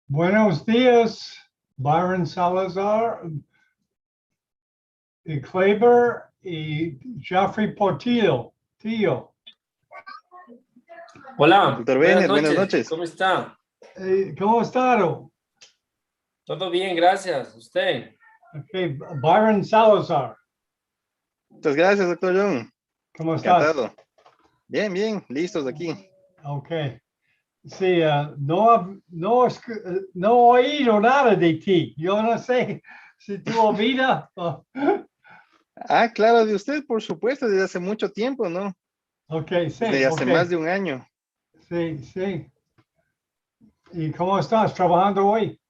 Buenos días, Byron Salazar, y Kleber y Jeffrey Portillo. Tío. Hola, Doctor Benner, buenas noches. ¿Cómo está? ¿Cómo está? Todo bien, gracias. ¿Usted? Okay, Byron Salazar. Muchas gracias, doctor John. ¿Cómo estás? Encantado. Bien, bien, listos aquí. Ok. Sí, no he oído nada de ti. Yo no sé si tú olvidas. Ah, claro, de usted, por supuesto, desde hace mucho tiempo, ¿no? Ok, sí. Desde hace Ok. más de un año. Sí, sí. ¿Y cómo estás trabajando hoy?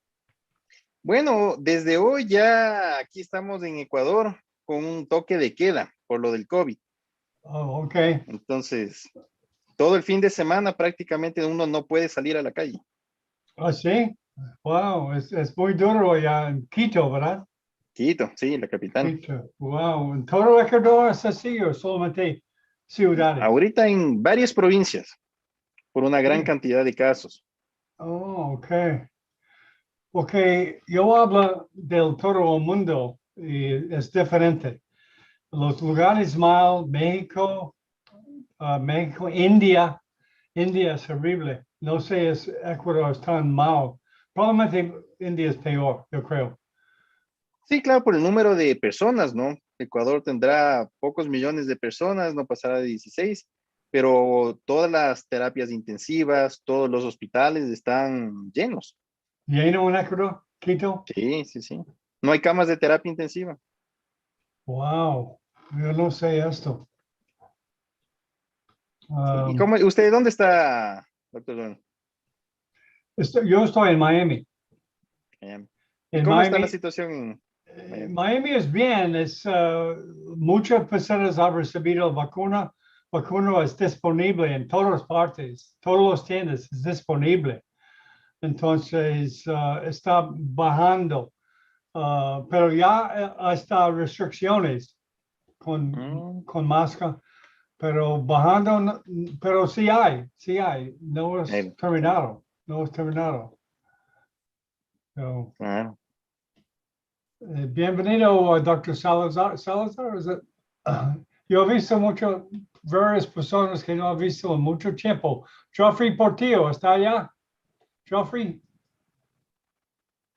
Bueno, desde hoy ya aquí estamos en Ecuador con un toque de queda por lo del COVID. Oh, ok. Entonces, todo el fin de semana prácticamente uno no puede salir a la calle. Oh, sí. Wow, es muy duro allá en Quito, ¿verdad? Quito, sí, la capital. Quito. Wow. ¿En todo Ecuador es así o solamente ciudades? Ahorita en varias provincias. por una gran Sí. cantidad de casos. Oh, ok. Porque yo hablo del todo el mundo y es diferente. Los lugares mal, México, México, India es horrible. No sé, Ecuador es tan mal. Probablemente India es peor, yo creo. Sí, claro, por el número de personas, ¿no? Ecuador tendrá pocos millones de personas, no pasará de 16, pero todas las terapias intensivas, todos los hospitales están llenos. ¿Lleno en Ecuador, Quito? Sí, sí, sí. No hay camas de terapia intensiva. Wow, yo no sé esto. Sí. ¿Y cómo, usted dónde está, doctor John? Yo estoy en Miami. ¿Y En cómo está la Miami, situación en Miami? Miami es bien, muchas personas han recibido vacuna. Vacuna es disponible en todas partes, todos los tiendas es disponible. Entonces está bajando, pero ya está restricciones Mm, con máscara, pero bajando, pero sí hay, no es sí, terminado, no es terminado. So, claro. bienvenido, Dr. Salazar. Salazar, yo he visto varias personas que no he visto en mucho tiempo. Joffrey Portillo, ¿está allá? Joffrey.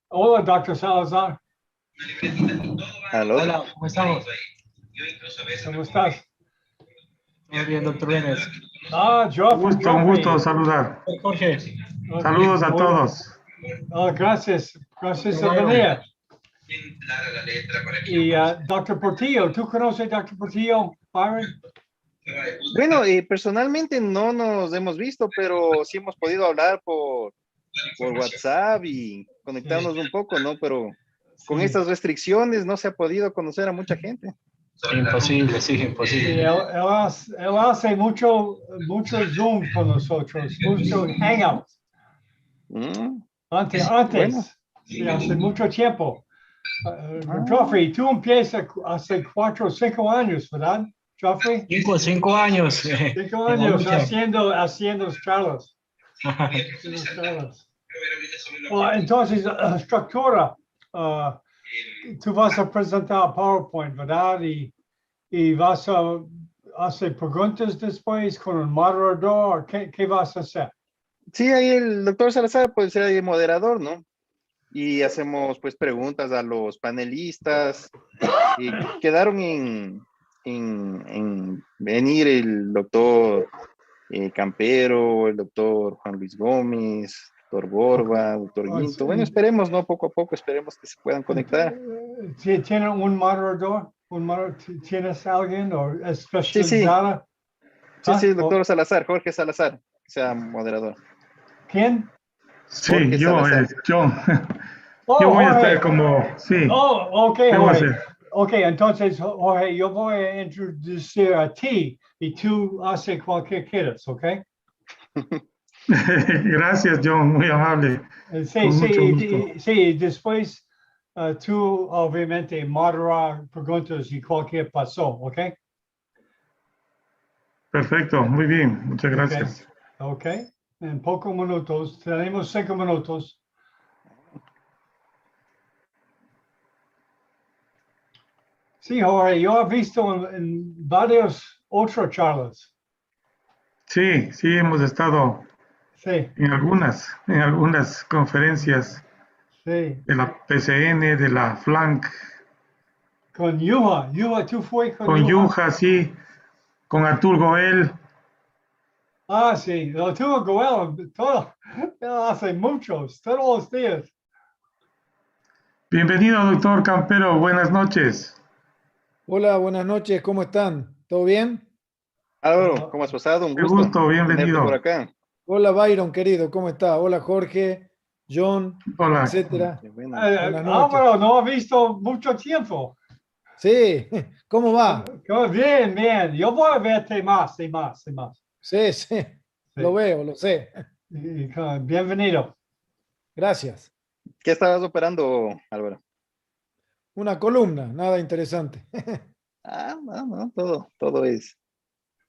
Hola, Dr. Salazar. ¿Aló? Hola, ¿cómo estamos? ¿Cómo estás? Muy bien, doctor Benes. Joffrey, Un gusto Joffrey. saludar. Jorge, Saludos a todos. Gracias, gracias por venir. Y Dr. Portillo, ¿tú conoces a Dr. Portillo, Byron? Bueno, personalmente no nos hemos visto, pero sí hemos podido hablar por WhatsApp y conectarnos un poco, ¿no? Pero con Sí. estas restricciones no se ha podido conocer a mucha gente. imposible, sí, Sí, imposible. él hace mucho Zoom con nosotros, mucho Hangouts. Mm, bueno, Antes, sí, hace mucho tiempo. ah, Joffrey, tú empiezas hace 4 o 5 años, ¿verdad, Joffrey? 5 años. 5 En la años lucha. haciendo charlas. Entonces, estructura, tú vas a presentar PowerPoint, ¿verdad? Y vas a hacer preguntas después con un moderador. ¿Qué vas a hacer? sí, ahí el doctor Salazar puede ser el moderador, ¿no? Y hacemos pues preguntas a los panelistas. Y quedaron en venir el doctor Campero, el doctor Juan Luis Gómez, doctor Borba, doctor Guinto. Bueno, esperemos, ¿no? Poco a poco, esperemos que se puedan conectar. ¿Tiene un moderador? ¿Tienes alguien o Sí, sí, especializada? sí, sí, el ¿O doctor Salazar, Jorge Salazar, que sea moderador. quién? Sí, Jorge Salazar. yo, yo Oh, voy a estar Jorge. como, sí, Oh, ok, ¿qué voy a Jorge. hacer? Ok, entonces, Jorge, yo voy a introducir a ti y tú haces cualquier quieras, ¿ok? Gracias, John, muy amable, Sí, con mucho gusto. sí, después tú obviamente moderar preguntas y cualquier paso, ¿ok? Perfecto, muy bien, muchas Ok, gracias. ok. En pocos minutos, tenemos 5 minutos. Sí, Jorge, yo he visto en varios otros charlas. Sí, sí, hemos estado Sí, en algunas conferencias sí. de la PCN, de la FLANC, Con Yuha, tú fue con con Yuha. Yuja, sí, con Artur Goel. Sí, lo tuvo Goel, todo, hace muchos, todos los días. Bienvenido, doctor Campero, buenas noches. Hola, buenas noches, ¿cómo están? ¿Todo bien? Álvaro, Ah, ¿cómo has pasado? Un Qué gusto gusto, tenerte por bienvenido. acá. Hola, Byron, querido, ¿cómo está? Hola, Jorge, John, Hola. etcétera. Qué bueno. Buenas noches. Álvaro, no he visto mucho tiempo. Sí, ¿cómo va? Bien, bien. Yo voy a verte más y más y más. Sí, sí, lo Sí. veo, lo sé. Bienvenido. Gracias. ¿Qué estabas operando, Álvaro? Una columna, nada interesante. No, no, todo es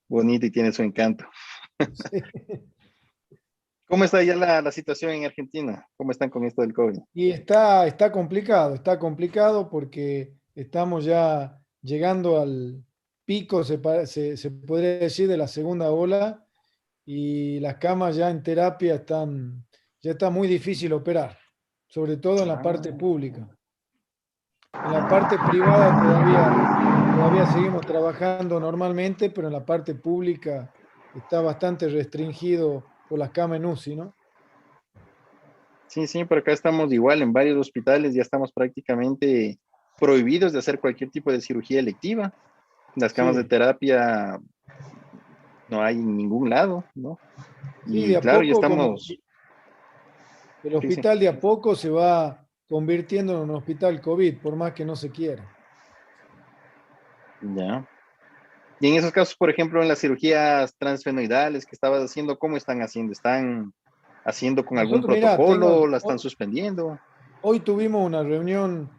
bonito y tiene su encanto. Sí. ¿Cómo está ya la situación en Argentina? ¿Cómo están con esto del COVID? Y está complicado porque estamos ya llegando al pico, se podría decir, de la segunda ola y las camas ya en terapia ya está muy difícil operar, sobre todo en la parte pública. En la parte privada todavía seguimos trabajando normalmente, pero en la parte pública está bastante restringido por las camas en UCI, ¿no? Sí, sí, por acá estamos igual en varios hospitales, ya estamos prácticamente prohibidos de hacer cualquier tipo de cirugía electiva. Las camas de Sí. terapia no hay en ningún lado, ¿no? Sí, de Y a claro, ya poco, como estamos, el sí, sí, hospital de a poco se va convirtiendo en un hospital COVID, por más que no se quiera. ya. Y en esos casos, por ejemplo, en las cirugías transfenoidales que estabas haciendo, ¿cómo están haciendo? ¿Están haciendo con algún Nosotros, mira, protocolo? ¿La están suspendiendo? hoy tuvimos una reunión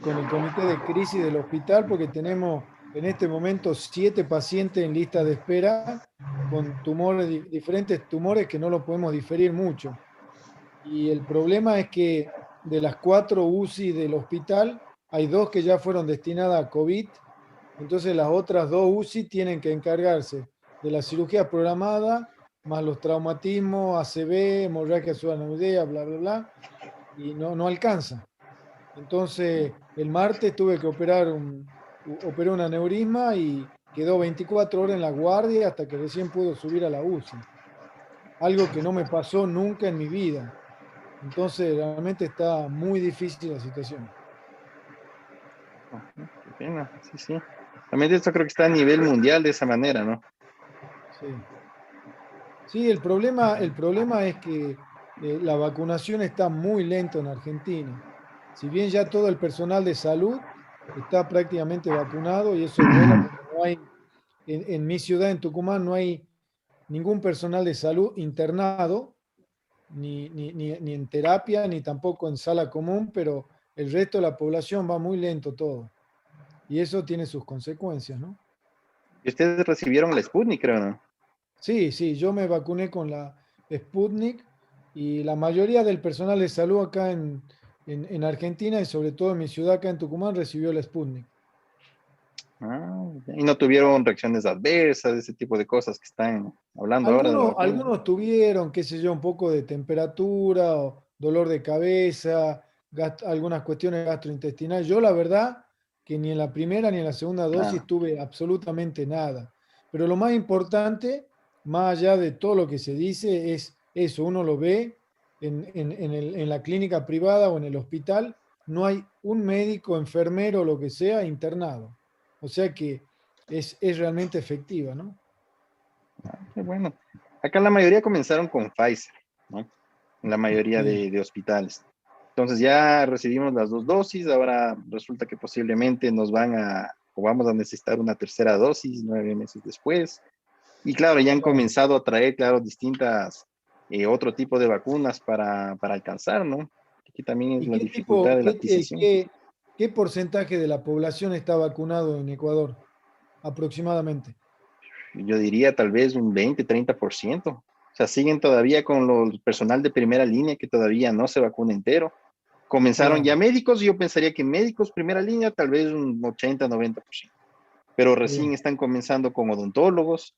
con el comité de crisis del hospital porque tenemos en este momento 7 pacientes en lista de espera con tumores, diferentes tumores que no lo podemos diferir mucho. Y el problema es que de las 4 UCI del hospital, hay 2 que ya fueron destinadas a COVID. Entonces las otras 2 UCI tienen que encargarse de la cirugía programada, más los traumatismos, ACV, hemorragia subaracnoidea, bla, bla, bla, y no alcanza. Entonces el martes tuve que operé un aneurisma y quedó 24 horas en la guardia hasta que recién pudo subir a la UCI. Algo que no me pasó nunca en mi vida. Entonces realmente está muy difícil la situación. Ujú, qué pena, sí, sí. También esto creo que está a nivel mundial de esa manera, ¿no? Sí. Sí, el problema es que la vacunación está muy lento en Argentina. Si bien ya todo el personal de salud está prácticamente vacunado y eso es bueno porque no hay, en mi ciudad, en Tucumán, no hay ningún personal de salud internado, ni en terapia, ni tampoco en sala común, pero el resto de la población va muy lento todo. Y eso tiene sus consecuencias, ¿no? Y ustedes recibieron la Sputnik, creo, ¿no? Sí, sí, yo me vacuné con la Sputnik y la mayoría del personal de salud acá en Argentina y sobre todo en mi ciudad acá en Tucumán recibió la Sputnik. Ah, y no tuvieron reacciones adversas, ese tipo de cosas que están hablando ahora de la vacuna. Algunos tuvieron, qué sé yo, un poco de temperatura o dolor de cabeza, algunas cuestiones gastrointestinales. Yo la verdad que ni en la primera ni en la segunda dosis Nada. tuve absolutamente nada. Pero lo más importante, más allá de todo lo que se dice, es eso, uno lo ve en la clínica privada o en el hospital, no hay un médico, enfermero o lo que sea internado. O sea que es realmente efectiva, ¿no? Qué bueno. Acá la mayoría comenzaron con Pfizer, ¿no? En la mayoría Sí. de hospitales. Entonces ya recibimos las 2 dosis, ahora resulta que posiblemente nos van a, o vamos a necesitar una tercera dosis 9 meses después. Y claro, ya han Claro. comenzado a traer, claro, distintas, otro tipo de vacunas para alcanzar, ¿no? Aquí también es ¿Y la qué dificultad tipo, de la adquisición. qué porcentaje de la población está vacunado en Ecuador aproximadamente? Yo diría tal vez un 20-30%. O sea, siguen todavía con los personal de primera línea que todavía no se vacuna entero. Comenzaron ya Claro, médicos, y yo pensaría que médicos primera línea tal vez un 80-90%. Pero recién bien. están comenzando con odontólogos,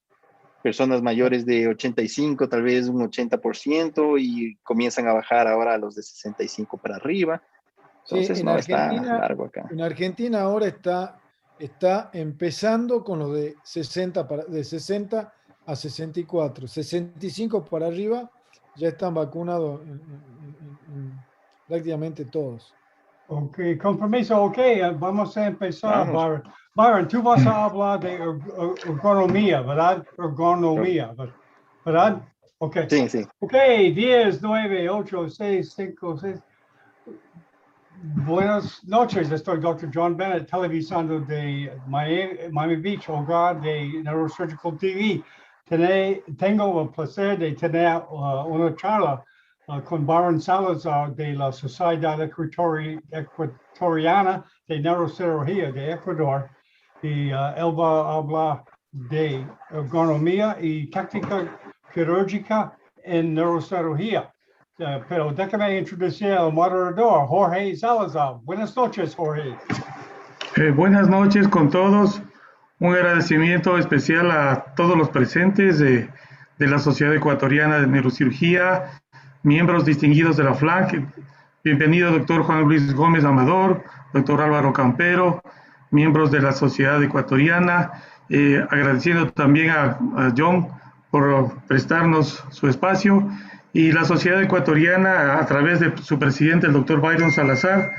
personas mayores de 85, tal vez un 80%, y comienzan a bajar ahora a los de 65 para arriba. Sí, Entonces, no, está largo acá. En Argentina ahora está empezando con los de 60 a 64. 65 para arriba ya están vacunados prácticamente todos. Ok, con permiso, ok, vamos a empezar, Vamos. Byron. Byron, tú vas a hablar de ergonomía, ¿verdad? Ergonomía, ¿verdad? Ok. Sí, sí. Ok, 10, 9, 8, 6, 5, 6. Buenas noches, estoy Dr. John Bennett, televisando de Miami Beach, hogar de Neurosurgical TV. Tengo el placer de tener una charla con Byron Salazar de la Sociedad Ecuatoriana de Neurocirugía de Ecuador. Y él va a hablar de ergonomía y táctica quirúrgica en neurocirugía. Pero déjame introducir al moderador, Jorge Salazar. Buenas noches, Jorge. Buenas noches con todos. Un agradecimiento especial a todos los presentes de la Sociedad Ecuatoriana de Neurocirugía, miembros distinguidos de la FLANC. Bienvenido, doctor Juan Luis Gómez Amador, doctor Álvaro Campero, miembros de la Sociedad Ecuatoriana. Agradeciendo también a John por prestarnos su espacio. Y la Sociedad Ecuatoriana, a través de su presidente, el doctor Byron Salazar,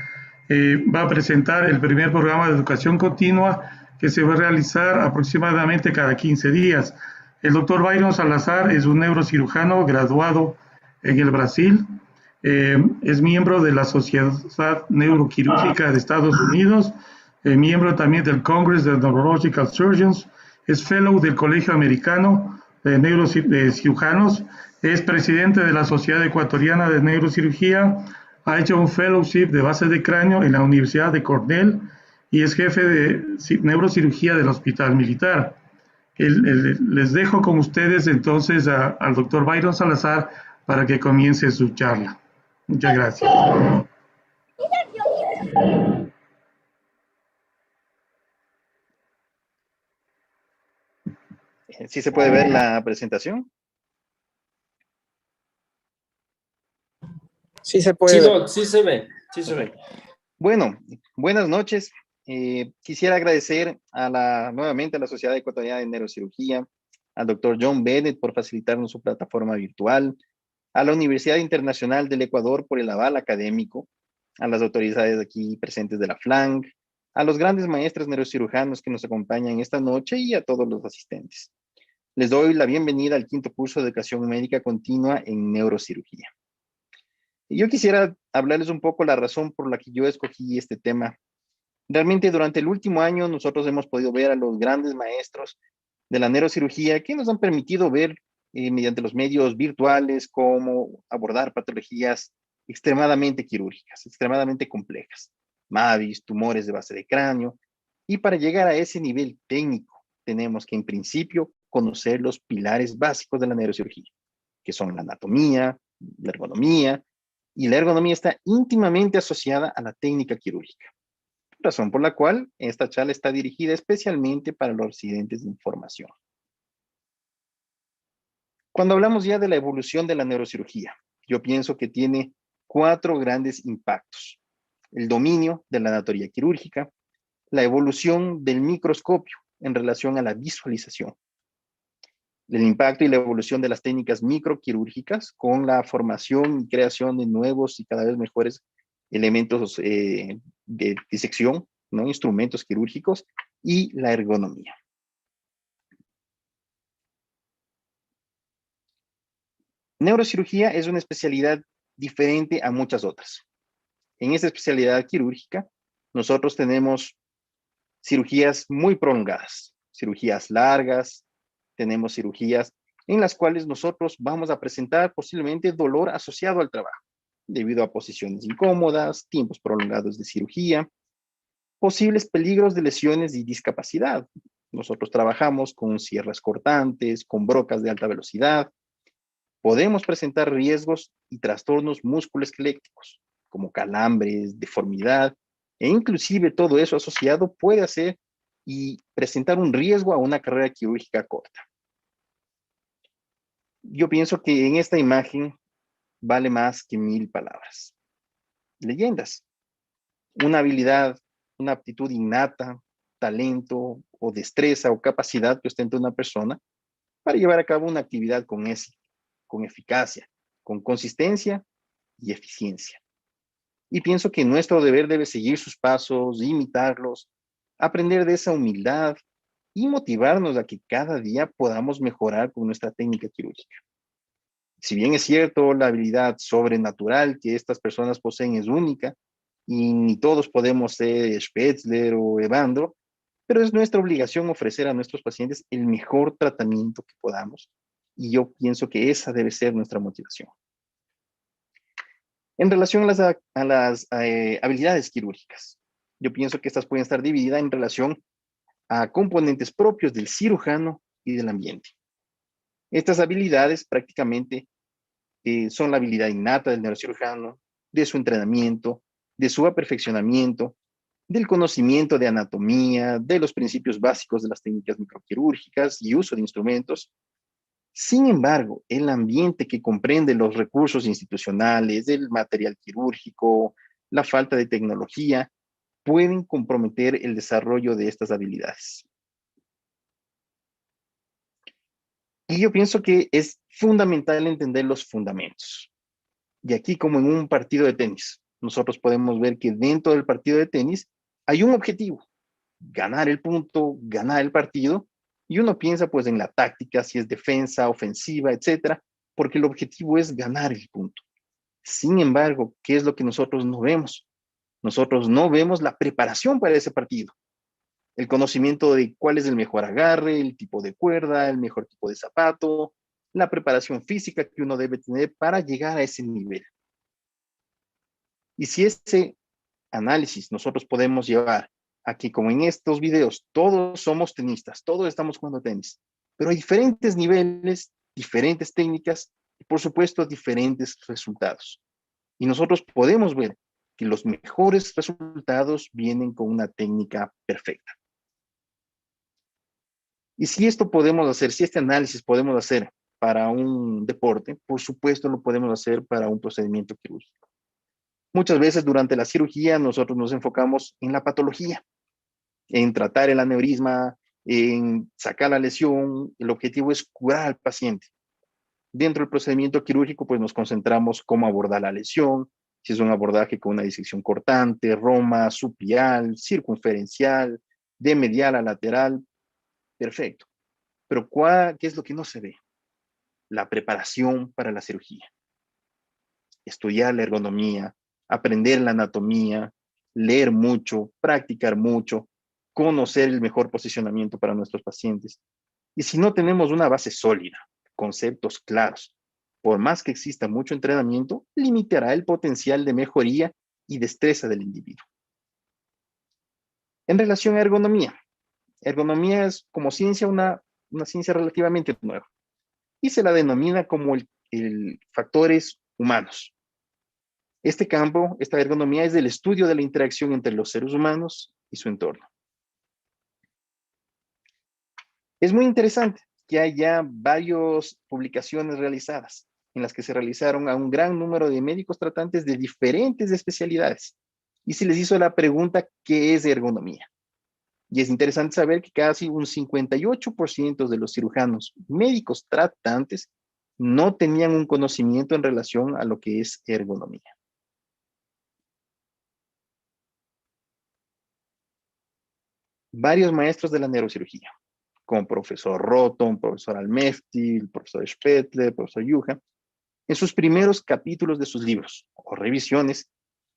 va a presentar el primer programa de educación continua que se va a realizar aproximadamente cada 15 días. El doctor Byron Salazar es un neurocirujano graduado en el Brasil, es miembro de la Sociedad Neuroquirúrgica de Estados Unidos, miembro también del Congress of Neurological Surgeons, es fellow del Colegio Americano de Neurocirujanos, es presidente de la Sociedad Ecuatoriana de Neurocirugía, ha hecho un fellowship de base de cráneo en la Universidad de Cornell y es jefe de neurocirugía del Hospital Militar. Les dejo con ustedes entonces al doctor Byron Salazar para que comience su charla. Muchas gracias. ¿Sí se puede ver la presentación? Sí se Sí, puede. Doc, sí se ve, sí se ve. Bueno, buenas noches. Quisiera agradecer nuevamente a la Sociedad Ecuatoriana de Neurocirugía, al doctor John Bennett por facilitarnos su plataforma virtual, a la Universidad Internacional del Ecuador por el aval académico, a las autoridades aquí presentes de la FLANC, a los grandes maestros neurocirujanos que nos acompañan esta noche y a todos los asistentes. Les doy la bienvenida al quinto curso de educación médica continua en neurocirugía. Yo quisiera hablarles un poco la razón por la que yo escogí este tema. Realmente durante el último año nosotros hemos podido ver a los grandes maestros de la neurocirugía que nos han permitido ver mediante los medios virtuales cómo abordar patologías extremadamente quirúrgicas, extremadamente complejas, MAVIS, tumores de base de cráneo, y para llegar a ese nivel técnico tenemos que en principio conocer los pilares básicos de la neurocirugía, que son la anatomía, la ergonomía, y la ergonomía está íntimamente asociada a la técnica quirúrgica, razón por la cual esta charla está dirigida especialmente para los residentes de información. Cuando hablamos ya de la evolución de la neurocirugía, yo pienso que tiene 4 grandes impactos: el dominio de la anatomía quirúrgica, la evolución del microscopio en relación a la visualización, el impacto y la evolución de las técnicas microquirúrgicas con la formación y creación de nuevos y cada vez mejores elementos de disección, ¿no? Instrumentos quirúrgicos, y la ergonomía. Neurocirugía es una especialidad diferente a muchas otras. En esta especialidad quirúrgica, nosotros tenemos cirugías muy prolongadas, cirugías largas, tenemos cirugías en las cuales nosotros vamos a presentar posiblemente dolor asociado al trabajo, debido a posiciones incómodas, tiempos prolongados de cirugía, posibles peligros de lesiones y discapacidad. Nosotros trabajamos con sierras cortantes, con brocas de alta velocidad. Podemos presentar riesgos y trastornos musculoesqueléticos, como calambres, deformidad, e inclusive todo eso asociado puede hacer y presentar un riesgo a una carrera quirúrgica corta. Yo pienso que en esta imagen vale más que 1000 palabras. Leyendas. Una habilidad, una aptitud innata, talento o destreza o capacidad que ostenta una persona para llevar a cabo una actividad con éxito, con eficacia, con consistencia y eficiencia. Y pienso que nuestro deber debe seguir sus pasos, imitarlos, aprender de esa humildad y motivarnos a que cada día podamos mejorar con nuestra técnica quirúrgica. Si bien es cierto, la habilidad sobrenatural que estas personas poseen es única y ni todos podemos ser Spätzle o Evandro, pero es nuestra obligación ofrecer a nuestros pacientes el mejor tratamiento que podamos. Y yo pienso que esa debe ser nuestra motivación. En relación a las habilidades quirúrgicas, yo pienso que estas pueden estar divididas en relación a componentes propios del cirujano y del ambiente. Estas habilidades prácticamente son la habilidad innata del neurocirujano, de su entrenamiento, de su aperfeccionamiento, del conocimiento de anatomía, de los principios básicos de las técnicas microquirúrgicas y uso de instrumentos. Sin embargo, el ambiente que comprende los recursos institucionales, el material quirúrgico, la falta de tecnología, pueden comprometer el desarrollo de estas habilidades. Y yo pienso que es fundamental entender los fundamentos. Y aquí, como en un partido de tenis, nosotros podemos ver que dentro del partido de tenis hay un objetivo: ganar el punto, ganar el partido. Y uno piensa pues en la táctica, si es defensa, ofensiva, etcétera, porque el objetivo es ganar el punto. Sin embargo, ¿qué es lo que nosotros no vemos? Nosotros no vemos la preparación para ese partido. El conocimiento de cuál es el mejor agarre, el tipo de cuerda, el mejor tipo de zapato, la preparación física que uno debe tener para llegar a ese nivel. Y si ese análisis nosotros podemos llevar aquí, como en estos videos, todos somos tenistas, todos estamos jugando tenis, pero hay diferentes niveles, diferentes técnicas y por supuesto diferentes resultados. Y nosotros podemos ver que los mejores resultados vienen con una técnica perfecta. Y si esto podemos hacer, si este análisis podemos hacer para un deporte, por supuesto lo podemos hacer para un procedimiento quirúrgico. Muchas veces durante la cirugía nosotros nos enfocamos en la patología, en tratar el aneurisma, en sacar la lesión. El objetivo es curar al paciente. Dentro del procedimiento quirúrgico, pues nos concentramos cómo abordar la lesión, si es un abordaje con una disección cortante, roma, supial, circunferencial, de medial a lateral, perfecto. Pero ¿qué es lo que no se ve? La preparación para la cirugía. Estudiar la ergonomía, aprender la anatomía, leer mucho, practicar mucho, conocer el mejor posicionamiento para nuestros pacientes. Y si no tenemos una base sólida, conceptos claros, por más que exista mucho entrenamiento, limitará el potencial de mejoría y destreza del individuo. En relación a ergonomía es como ciencia una ciencia relativamente nueva y se la denomina como el factores humanos. Este campo, esta ergonomía, es del estudio de la interacción entre los seres humanos y su entorno. Es muy interesante que haya varias publicaciones realizadas en las que se realizaron a un gran número de médicos tratantes de diferentes especialidades y se les hizo la pregunta: ¿qué es ergonomía? Y es interesante saber que casi un 58% de los cirujanos médicos tratantes no tenían un conocimiento en relación a lo que es ergonomía. Varios maestros de la neurocirugía, como profesor Roton, profesor Almefti, el profesor Spettle, el profesor Yuja, en sus primeros capítulos de sus libros o revisiones,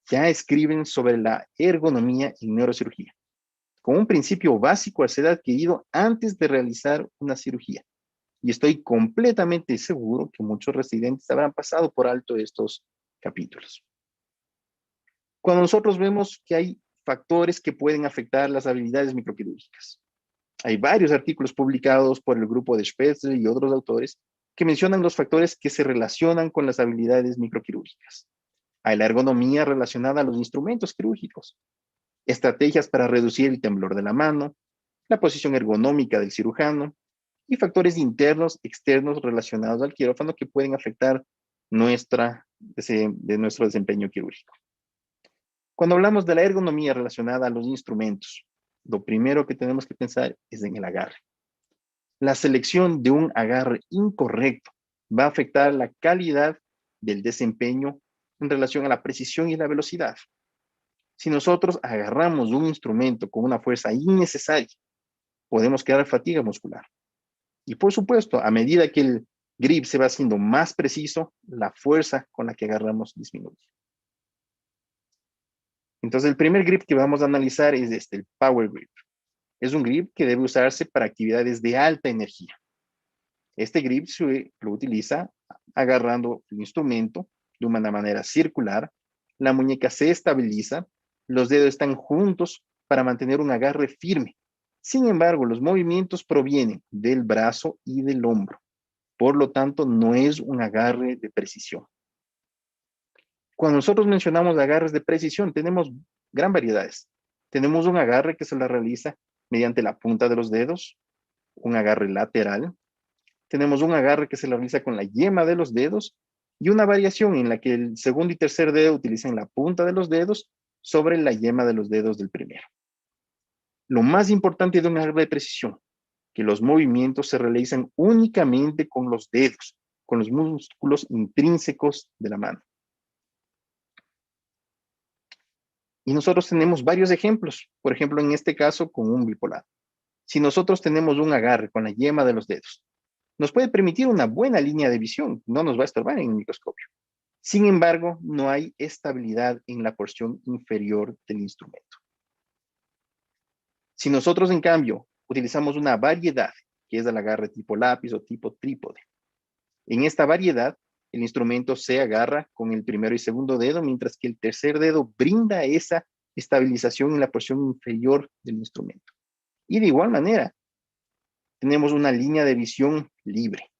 ya escriben sobre la ergonomía en neurocirugía, como un principio básico a ser adquirido antes de realizar una cirugía. Y estoy completamente seguro que muchos residentes habrán pasado por alto estos capítulos. Cuando nosotros vemos que hay factores que pueden afectar las habilidades microquirúrgicas, hay varios artículos publicados por el grupo de Spettle y otros autores que mencionan los factores que se relacionan con las habilidades microquirúrgicas. Hay la ergonomía relacionada a los instrumentos quirúrgicos, estrategias para reducir el temblor de la mano, la posición ergonómica del cirujano y factores internos, externos relacionados al quirófano que pueden afectar nuestro desempeño quirúrgico. Cuando hablamos de la ergonomía relacionada a los instrumentos, lo primero que tenemos que pensar es en el agarre. La selección de un agarre incorrecto va a afectar la calidad del desempeño en relación a la precisión y la velocidad. Si nosotros agarramos un instrumento con una fuerza innecesaria, podemos crear fatiga muscular. Y por supuesto, a medida que el grip se va haciendo más preciso, la fuerza con la que agarramos disminuye. Entonces, el primer grip que vamos a analizar es el Power Grip. Es un grip que debe usarse para actividades de alta energía. Este grip se lo utiliza agarrando el instrumento de una manera circular, la muñeca se estabiliza, los dedos están juntos para mantener un agarre firme. Sin embargo, los movimientos provienen del brazo y del hombro. Por lo tanto, no es un agarre de precisión. Cuando nosotros mencionamos agarres de precisión, tenemos gran variedades. Tenemos un agarre que se la realiza mediante la punta de los dedos, un agarre lateral. Tenemos un agarre que se la realiza con la yema de los dedos y una variación en la que el segundo y tercer dedo utilizan la punta de los dedos sobre la yema de los dedos del primero. Lo más importante de un agarre de precisión, que los movimientos se realizan únicamente con los dedos, con los músculos intrínsecos de la mano. Y nosotros tenemos varios ejemplos, por ejemplo, en este caso con un bipolar. Si nosotros tenemos un agarre con la yema de los dedos, nos puede permitir una buena línea de visión, no nos va a estorbar en el microscopio. Sin embargo, no hay estabilidad en la porción inferior del instrumento. Si nosotros, en cambio, utilizamos una variedad, que es el agarre tipo lápiz o tipo trípode, en esta variedad, el instrumento se agarra con el primero y segundo dedo, mientras que el tercer dedo brinda esa estabilización en la porción inferior del instrumento. Y de igual manera, tenemos una línea de visión libre.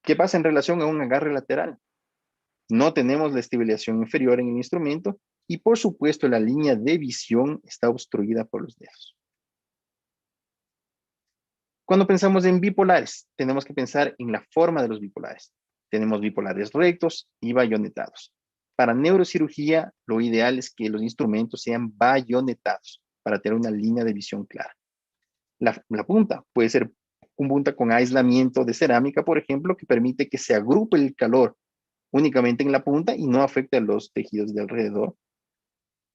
¿Qué pasa en relación a un agarre lateral? No tenemos la estabilización inferior en el instrumento y, por supuesto, la línea de visión está obstruida por los dedos. Cuando pensamos en bipolares, tenemos que pensar en la forma de los bipolares. Tenemos bipolares rectos y bayonetados. Para neurocirugía, lo ideal es que los instrumentos sean bayonetados para tener una línea de visión clara. La punta puede ser una punta con aislamiento de cerámica, por ejemplo, que permite que se agrupe el calor únicamente en la punta y no afecte a los tejidos de alrededor.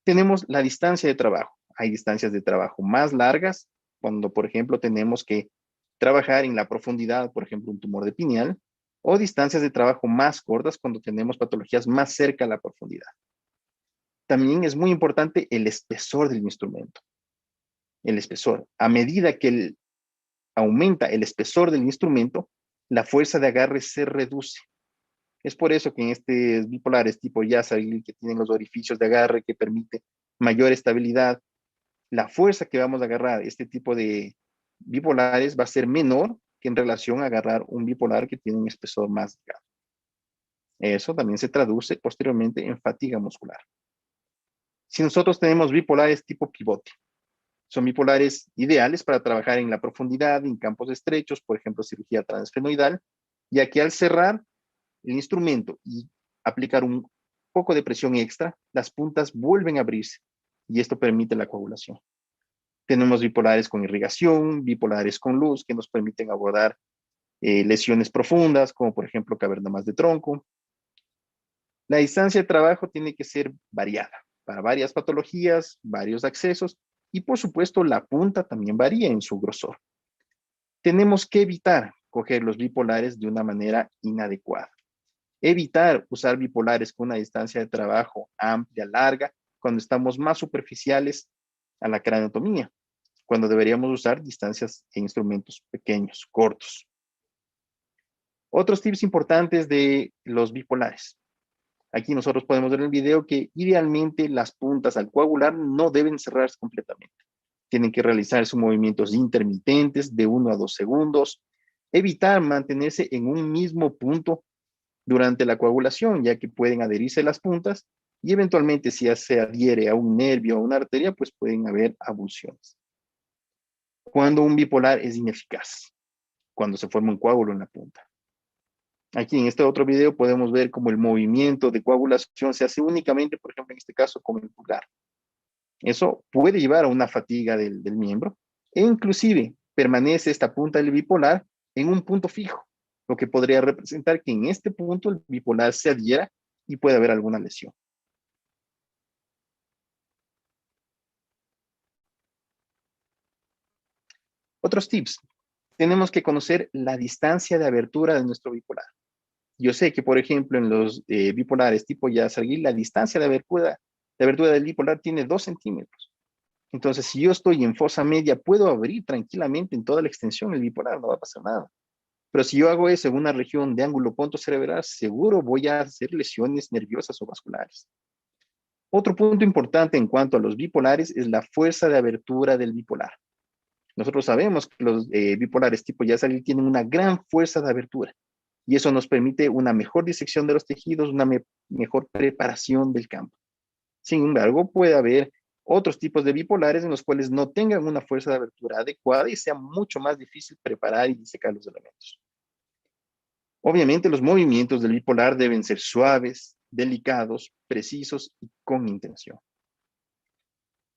Tenemos la distancia de trabajo. Hay distancias de trabajo más largas, cuando, por ejemplo, tenemos que trabajar en la profundidad, por ejemplo, un tumor de pineal, o distancias de trabajo más cortas cuando tenemos patologías más cerca a la profundidad. También es muy importante el espesor del instrumento. El espesor. A medida que aumenta el espesor del instrumento, la fuerza de agarre se reduce. Es por eso que en estos bipolares tipo Yasser, que tienen los orificios de agarre que permite mayor estabilidad, la fuerza que vamos a agarrar este tipo de bipolares va a ser menor que en relación a agarrar un bipolar que tiene un espesor más delgado. Eso también se traduce posteriormente en fatiga muscular. Si nosotros tenemos bipolares tipo pivote, son bipolares ideales para trabajar en la profundidad, en campos estrechos, por ejemplo, cirugía transfenoidal, ya que al cerrar el instrumento y aplicar un poco de presión extra, las puntas vuelven a abrirse y esto permite la coagulación. Tenemos bipolares con irrigación, bipolares con luz, que nos permiten abordar lesiones profundas, como por ejemplo cavernomas de tronco. La distancia de trabajo tiene que ser variada para varias patologías, varios accesos, y por supuesto la punta también varía en su grosor. Tenemos que evitar coger los bipolares de una manera inadecuada. Evitar usar bipolares con una distancia de trabajo amplia, larga, cuando estamos más superficiales a la craneotomía, cuando deberíamos usar distancias e instrumentos pequeños, cortos. Otros tips importantes de los bipolares. Aquí nosotros podemos ver en el video que idealmente las puntas al coagular no deben cerrarse completamente. Tienen que realizarse movimientos intermitentes de 1 a 2 segundos. Evitar mantenerse en un mismo punto durante la coagulación, ya que pueden adherirse las puntas y eventualmente si se adhiere a un nervio o a una arteria, pues pueden haber avulsiones. Cuando un bipolar es ineficaz, cuando se forma un coágulo en la punta. Aquí en este otro video podemos ver cómo el movimiento de coagulación se hace únicamente, por ejemplo, en este caso con el pulgar. Eso puede llevar a una fatiga del miembro e inclusive permanece esta punta del bipolar en un punto fijo, lo que podría representar que en este punto el bipolar se adhiera y puede haber alguna lesión. Otros tips. Tenemos que conocer la distancia de abertura de nuestro bipolar. Yo sé que, por ejemplo, en los bipolares tipo Yasser, la distancia de abertura del bipolar tiene 2 centímetros. Entonces, si yo estoy en fosa media, puedo abrir tranquilamente en toda la extensión el bipolar, no va a pasar nada. Pero si yo hago eso en una región de ángulo pontocerebral, seguro voy a hacer lesiones nerviosas o vasculares. Otro punto importante en cuanto a los bipolares es la fuerza de abertura del bipolar. Nosotros sabemos que los bipolares tipo Yassali tienen una gran fuerza de abertura y eso nos permite una mejor disección de los tejidos, una mejor preparación del campo. Sin embargo, puede haber otros tipos de bipolares en los cuales no tengan una fuerza de abertura adecuada y sea mucho más difícil preparar y disecar los elementos. Obviamente, los movimientos del bipolar deben ser suaves, delicados, precisos y con intención.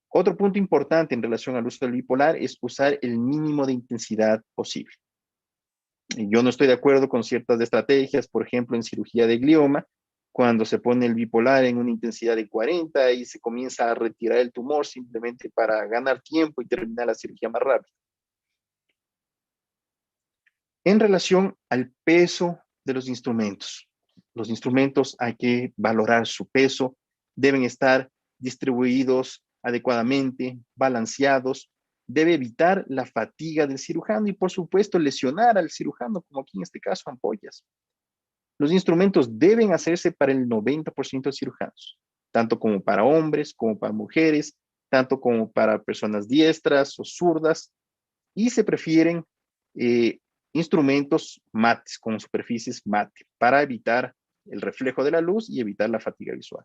Otro punto importante en relación al uso del bipolar es usar el mínimo de intensidad posible. Yo no estoy de acuerdo con ciertas estrategias, por ejemplo, en cirugía de glioma, cuando se pone el bipolar en una intensidad de 40 y se comienza a retirar el tumor simplemente para ganar tiempo y terminar la cirugía más rápido. En relación al peso de los instrumentos hay que valorar su peso, deben estar distribuidos adecuadamente, balanceados, debe evitar la fatiga del cirujano y por supuesto lesionar al cirujano, como aquí en este caso ampollas. Los instrumentos deben hacerse para el 90% de cirujanos, tanto como para hombres, como para mujeres, tanto como para personas diestras o zurdas, y se prefieren instrumentos mates, con superficies mate, para evitar el reflejo de la luz y evitar la fatiga visual.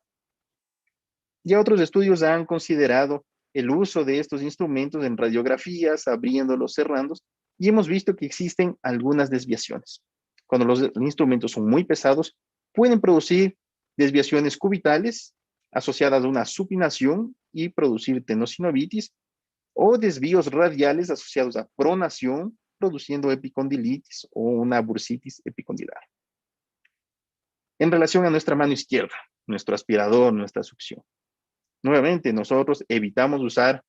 Ya otros estudios han considerado el uso de estos instrumentos en radiografías, abriéndolos, cerrándolos, y hemos visto que existen algunas desviaciones. Cuando los instrumentos son muy pesados, pueden producir desviaciones cubitales asociadas a una supinación y producir tenosinovitis, o desvíos radiales asociados a pronación, produciendo epicondilitis o una bursitis epicondilar. En relación a nuestra mano izquierda, nuestro aspirador, nuestra succión. Nuevamente, nosotros evitamos usar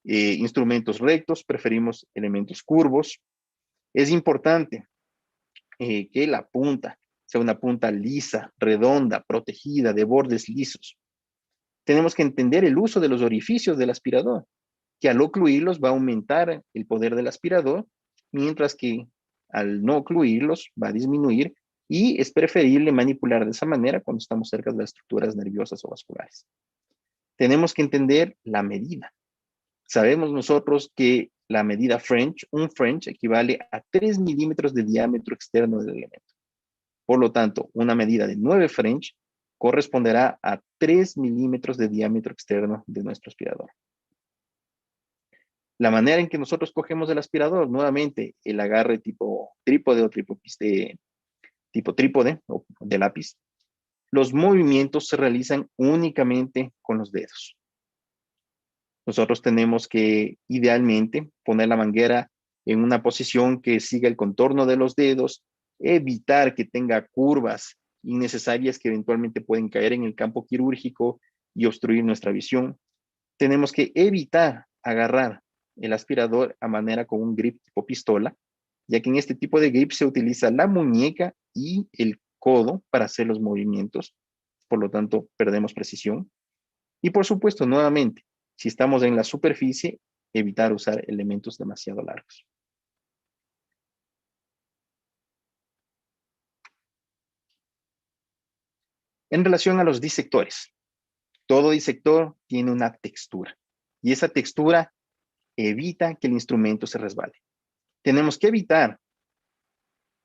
instrumentos rectos, preferimos elementos curvos. Es importante que la punta sea una punta lisa, redonda, protegida, de bordes lisos. Tenemos que entender el uso de los orificios del aspirador, que al ocluirlos va a aumentar el poder del aspirador, mientras que al no ocluirlos va a disminuir, y es preferible manipular de esa manera cuando estamos cerca de las estructuras nerviosas o vasculares. Tenemos que entender la medida. Sabemos nosotros que la medida French, un French equivale a 3 milímetros de diámetro externo del elemento. Por lo tanto, una medida de 9 French corresponderá a 3 milímetros de diámetro externo de nuestro aspirador. La manera en que nosotros cogemos el aspirador, nuevamente, el agarre tipo trípode o tipo trípode o de lápiz, los movimientos se realizan únicamente con los dedos. Nosotros tenemos que, idealmente, poner la manguera en una posición que siga el contorno de los dedos, evitar que tenga curvas innecesarias que eventualmente pueden caer en el campo quirúrgico y obstruir nuestra visión. Tenemos que evitar agarrar el aspirador a manera con un grip tipo pistola, ya que en este tipo de grip se utiliza la muñeca y el codo para hacer los movimientos, por lo tanto perdemos precisión. Y por supuesto, nuevamente, si estamos en la superficie, evitar usar elementos demasiado largos. En relación a los disectores, todo disector tiene una textura y esa textura evita que el instrumento se resbale. Tenemos que evitar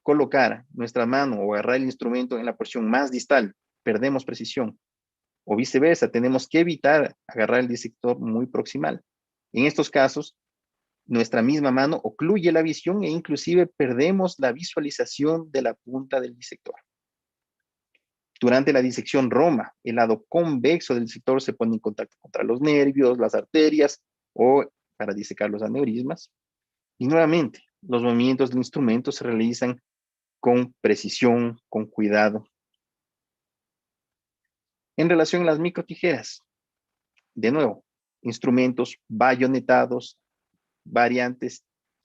colocar nuestra mano o agarrar el instrumento en la porción más distal, perdemos precisión. O viceversa, tenemos que evitar agarrar el disector muy proximal. En estos casos, nuestra misma mano ocluye la visión e inclusive perdemos la visualización de la punta del disector. Durante la disección roma, el lado convexo del disector se pone en contacto contra los nervios, las arterias o para disecar los aneurismas. Y nuevamente, los movimientos del instrumento se realizan con precisión, con cuidado. En relación a las microtijeras, de nuevo, instrumentos bayonetados, variantes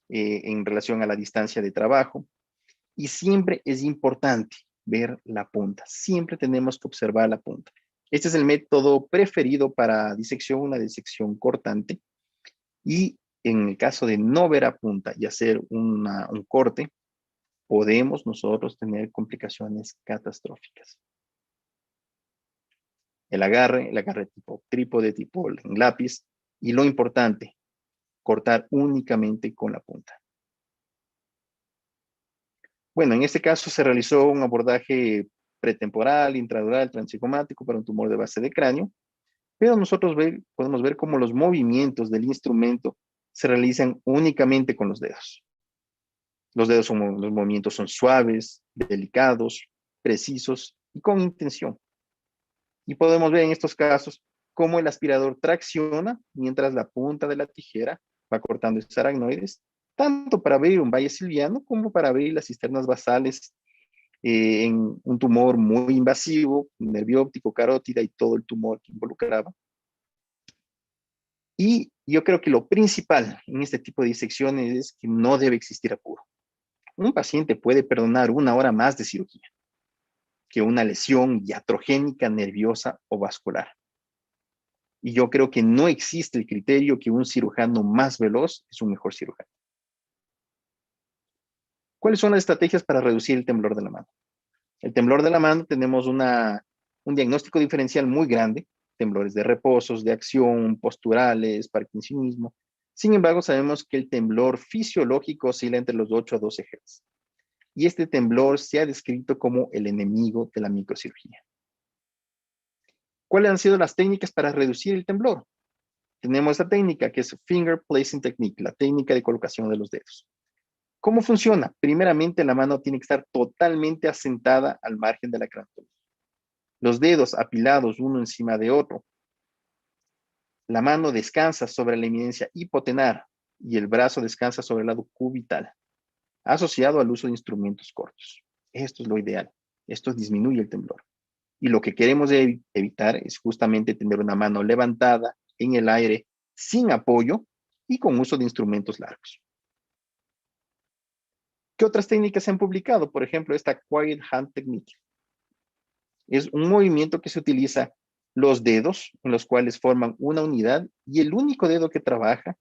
en relación a la distancia de trabajo. Y siempre es importante ver la punta. Siempre tenemos que observar la punta. Este es el método preferido para disección, una disección cortante. Y en el caso de no ver a punta y hacer un corte, podemos nosotros tener complicaciones catastróficas. El agarre tipo trípode, tipo en lápiz. Y lo importante, cortar únicamente con la punta. Bueno, en este caso se realizó un abordaje pretemporal, intradural, transpsicomático para un tumor de base de cráneo, pero nosotros podemos ver cómo los movimientos del instrumento se realizan únicamente con los dedos. Los movimientos son suaves, delicados, precisos y con intención. Y podemos ver en estos casos cómo el aspirador tracciona mientras la punta de la tijera va cortando estos aracnoides, tanto para abrir un valle silviano como para abrir las cisternas basales en un tumor muy invasivo, nervio óptico, carótida y todo el tumor que involucraba. Y yo creo que lo principal en este tipo de disecciones es que no debe existir apuro. Un paciente puede perdonar 1 hora más de cirugía que una lesión iatrogénica, nerviosa o vascular. Y yo creo que no existe el criterio que un cirujano más veloz es un mejor cirujano. ¿Cuáles son las estrategias para reducir el temblor de la mano? El temblor de la mano tenemos un diagnóstico diferencial muy grande, temblores de reposos, de acción, posturales, parkinsonismo. Sin embargo, sabemos que el temblor fisiológico oscila entre los 8 a 12 Hz. Y este temblor se ha descrito como el enemigo de la microcirugía. ¿Cuáles han sido las técnicas para reducir el temblor? Tenemos esta técnica que es Finger Placing Technique, la técnica de colocación de los dedos. ¿Cómo funciona? Primeramente, la mano tiene que estar totalmente asentada al margen de la craneotomía. Los dedos apilados uno encima de otro. La mano descansa sobre la eminencia hipotenar y el brazo descansa sobre el lado cubital, asociado al uso de instrumentos cortos. Esto es lo ideal. Esto disminuye el temblor. Y lo que queremos evitar es justamente tener una mano levantada en el aire sin apoyo y con uso de instrumentos largos. ¿Qué otras técnicas se han publicado? Por ejemplo, esta Quiet Hand Technique. Es un movimiento que se utiliza los dedos, en los cuales forman una unidad, y el único dedo que trabaja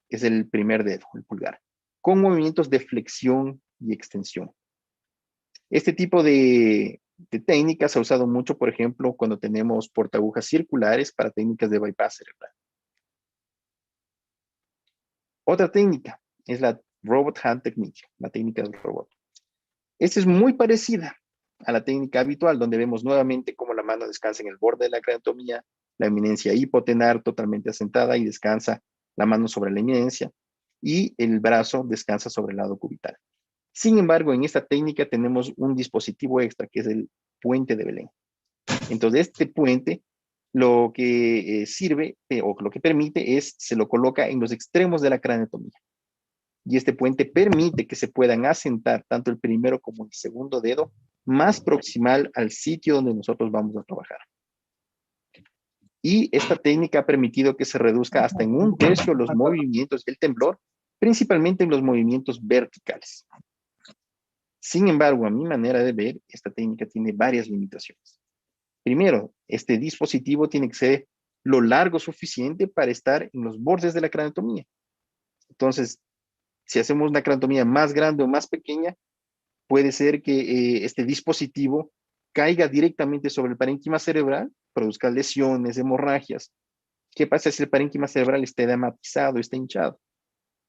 es el primer dedo, el pulgar, con movimientos de flexión y extensión. Este tipo de técnicas se ha usado mucho, por ejemplo, cuando tenemos portaagujas circulares para técnicas de bypass cerebral. Otra técnica es la Robot Hand Technique, la técnica del robot. Esta es muy parecida a la técnica habitual, donde vemos nuevamente cómo la mano descansa en el borde de la craneotomía, la eminencia hipotenar totalmente asentada y descansa la mano sobre la eminencia, y el brazo descansa sobre el lado cubital. Sin embargo, en esta técnica tenemos un dispositivo extra que es el puente de Belén. Entonces, este puente lo que sirve o lo que permite es, se lo coloca en los extremos de la craneotomía. Y este puente permite que se puedan asentar tanto el primero como el segundo dedo más proximal al sitio donde nosotros vamos a trabajar. Y esta técnica ha permitido que se reduzca hasta en 1/3 los movimientos del temblor, principalmente en los movimientos verticales. Sin embargo, a mi manera de ver, esta técnica tiene varias limitaciones. Primero, este dispositivo tiene que ser lo largo suficiente para estar en los bordes de la craneotomía. Entonces, si hacemos una craneotomía más grande o más pequeña, puede ser que este dispositivo caiga directamente sobre el parénquima cerebral, produzca lesiones, hemorragias. ¿Qué pasa si el parénquima cerebral está edematizado, está hinchado?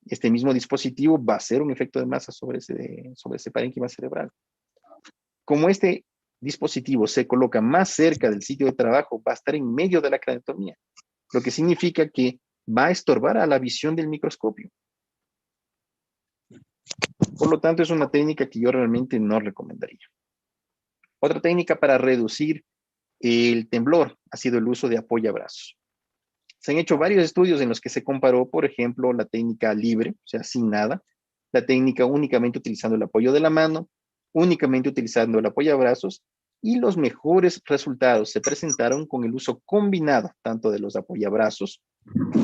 Este mismo dispositivo va a hacer un efecto de masa sobre ese parénquima cerebral. Como este dispositivo se coloca más cerca del sitio de trabajo, va a estar en medio de la craneotomía, lo que significa que va a estorbar a la visión del microscopio. Por lo tanto, es una técnica que yo realmente no recomendaría. Otra técnica para reducir el temblor ha sido el uso de apoyabrazos. Se han hecho varios estudios en los que se comparó, por ejemplo, la técnica libre, o sea, sin nada, la técnica únicamente utilizando el apoyo de la mano, únicamente utilizando el apoyabrazos, y los mejores resultados se presentaron con el uso combinado tanto de los apoyabrazos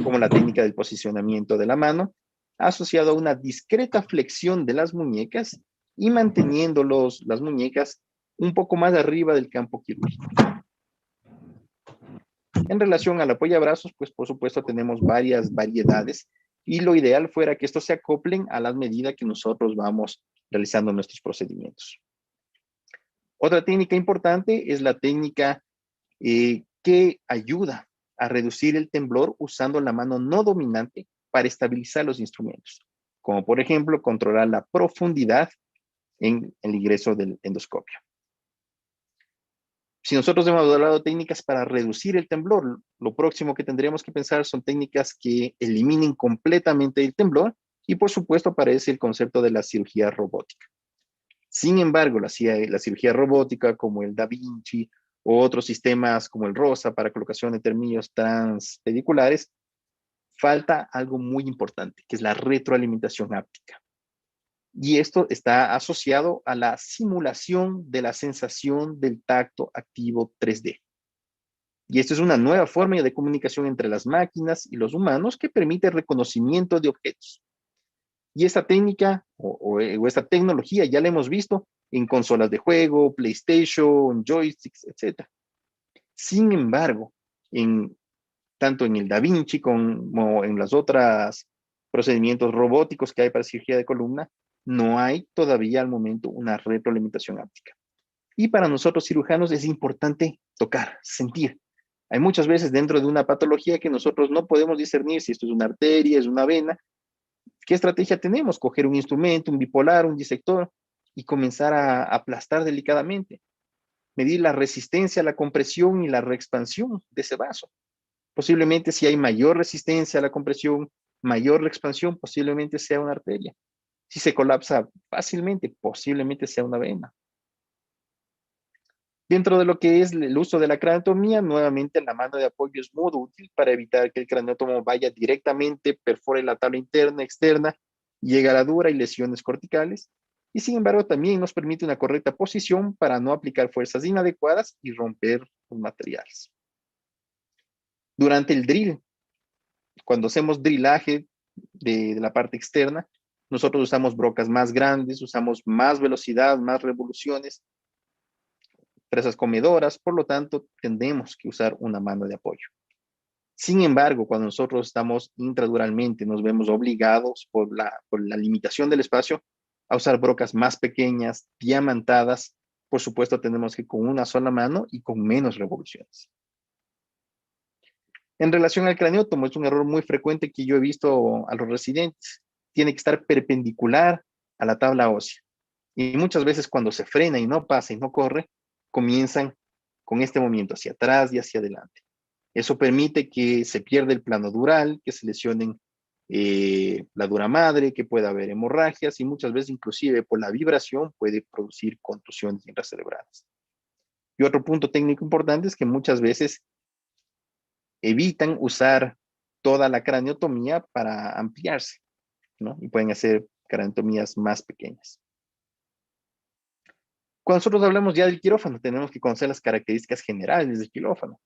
como la técnica del posicionamiento de la mano, asociado a una discreta flexión de las muñecas y manteniendo las muñecas un poco más arriba del campo quirúrgico. En relación al apoyabrazos, pues por supuesto tenemos varias variedades y lo ideal fuera que estos se acoplen a la medida que nosotros vamos realizando nuestros procedimientos. Otra técnica importante es la técnica que ayuda a reducir el temblor usando la mano no dominante para estabilizar los instrumentos, como por ejemplo controlar la profundidad en el ingreso del endoscopio. Si nosotros hemos hablado de técnicas para reducir el temblor, lo próximo que tendríamos que pensar son técnicas que eliminen completamente el temblor, y por supuesto aparece el concepto de la cirugía robótica. Sin embargo, la cirugía robótica como el Da Vinci o otros sistemas como el ROSA para colocación de tornillos transpediculares, falta algo muy importante, que es la retroalimentación áptica. Y esto está asociado a la simulación de la sensación del tacto activo 3D. Y esto es una nueva forma de comunicación entre las máquinas y los humanos que permite el reconocimiento de objetos. Y esta técnica o esta tecnología ya la hemos visto en consolas de juego, PlayStation, joysticks, etc. Sin embargo, tanto en el Da Vinci como en las otras procedimientos robóticos que hay para cirugía de columna, no hay todavía al momento una retroalimentación áptica. Y para nosotros cirujanos es importante tocar, sentir. Hay muchas veces dentro de una patología que nosotros no podemos discernir si esto es una arteria, es una vena. ¿Qué estrategia tenemos? Coger un instrumento, un bipolar, un disector y comenzar a aplastar delicadamente. Medir la resistencia a la compresión y la reexpansión de ese vaso. Posiblemente si hay mayor resistencia a la compresión, mayor expansión, posiblemente sea una arteria. Si se colapsa fácilmente, posiblemente sea una vena. Dentro de lo que es el uso de la craneotomía, nuevamente la mano de apoyo es muy útil para evitar que el craneótomo vaya directamente, perfore la tabla interna, externa, llegue a la dura y lesiones corticales. Y sin embargo, también nos permite una correcta posición para no aplicar fuerzas inadecuadas y romper los materiales. Durante el drill, cuando hacemos drillaje de la parte externa, nosotros usamos brocas más grandes, usamos más velocidad, más revoluciones, presas comedoras, por lo tanto, tendemos que usar una mano de apoyo. Sin embargo, cuando nosotros estamos intraduralmente, nos vemos obligados por la limitación del espacio a usar brocas más pequeñas, diamantadas. Por supuesto, tenemos que con una sola mano y con menos revoluciones. En relación al craneótomo, es un error muy frecuente que yo he visto a los residentes. Tiene que estar perpendicular a la tabla ósea. Y muchas veces cuando se frena y no pasa y no corre, comienzan con este movimiento hacia atrás y hacia adelante. Eso permite que se pierda el plano dural, que se lesionen la dura madre, que pueda haber hemorragias y muchas veces inclusive por la vibración puede producir contusiones intracerebrales. Y otro punto técnico importante es que muchas veces evitan usar toda la craneotomía para ampliarse, ¿no? Y pueden hacer craneotomías más pequeñas. Cuando nosotros hablamos ya del quirófano, tenemos que conocer las características generales del quirófano.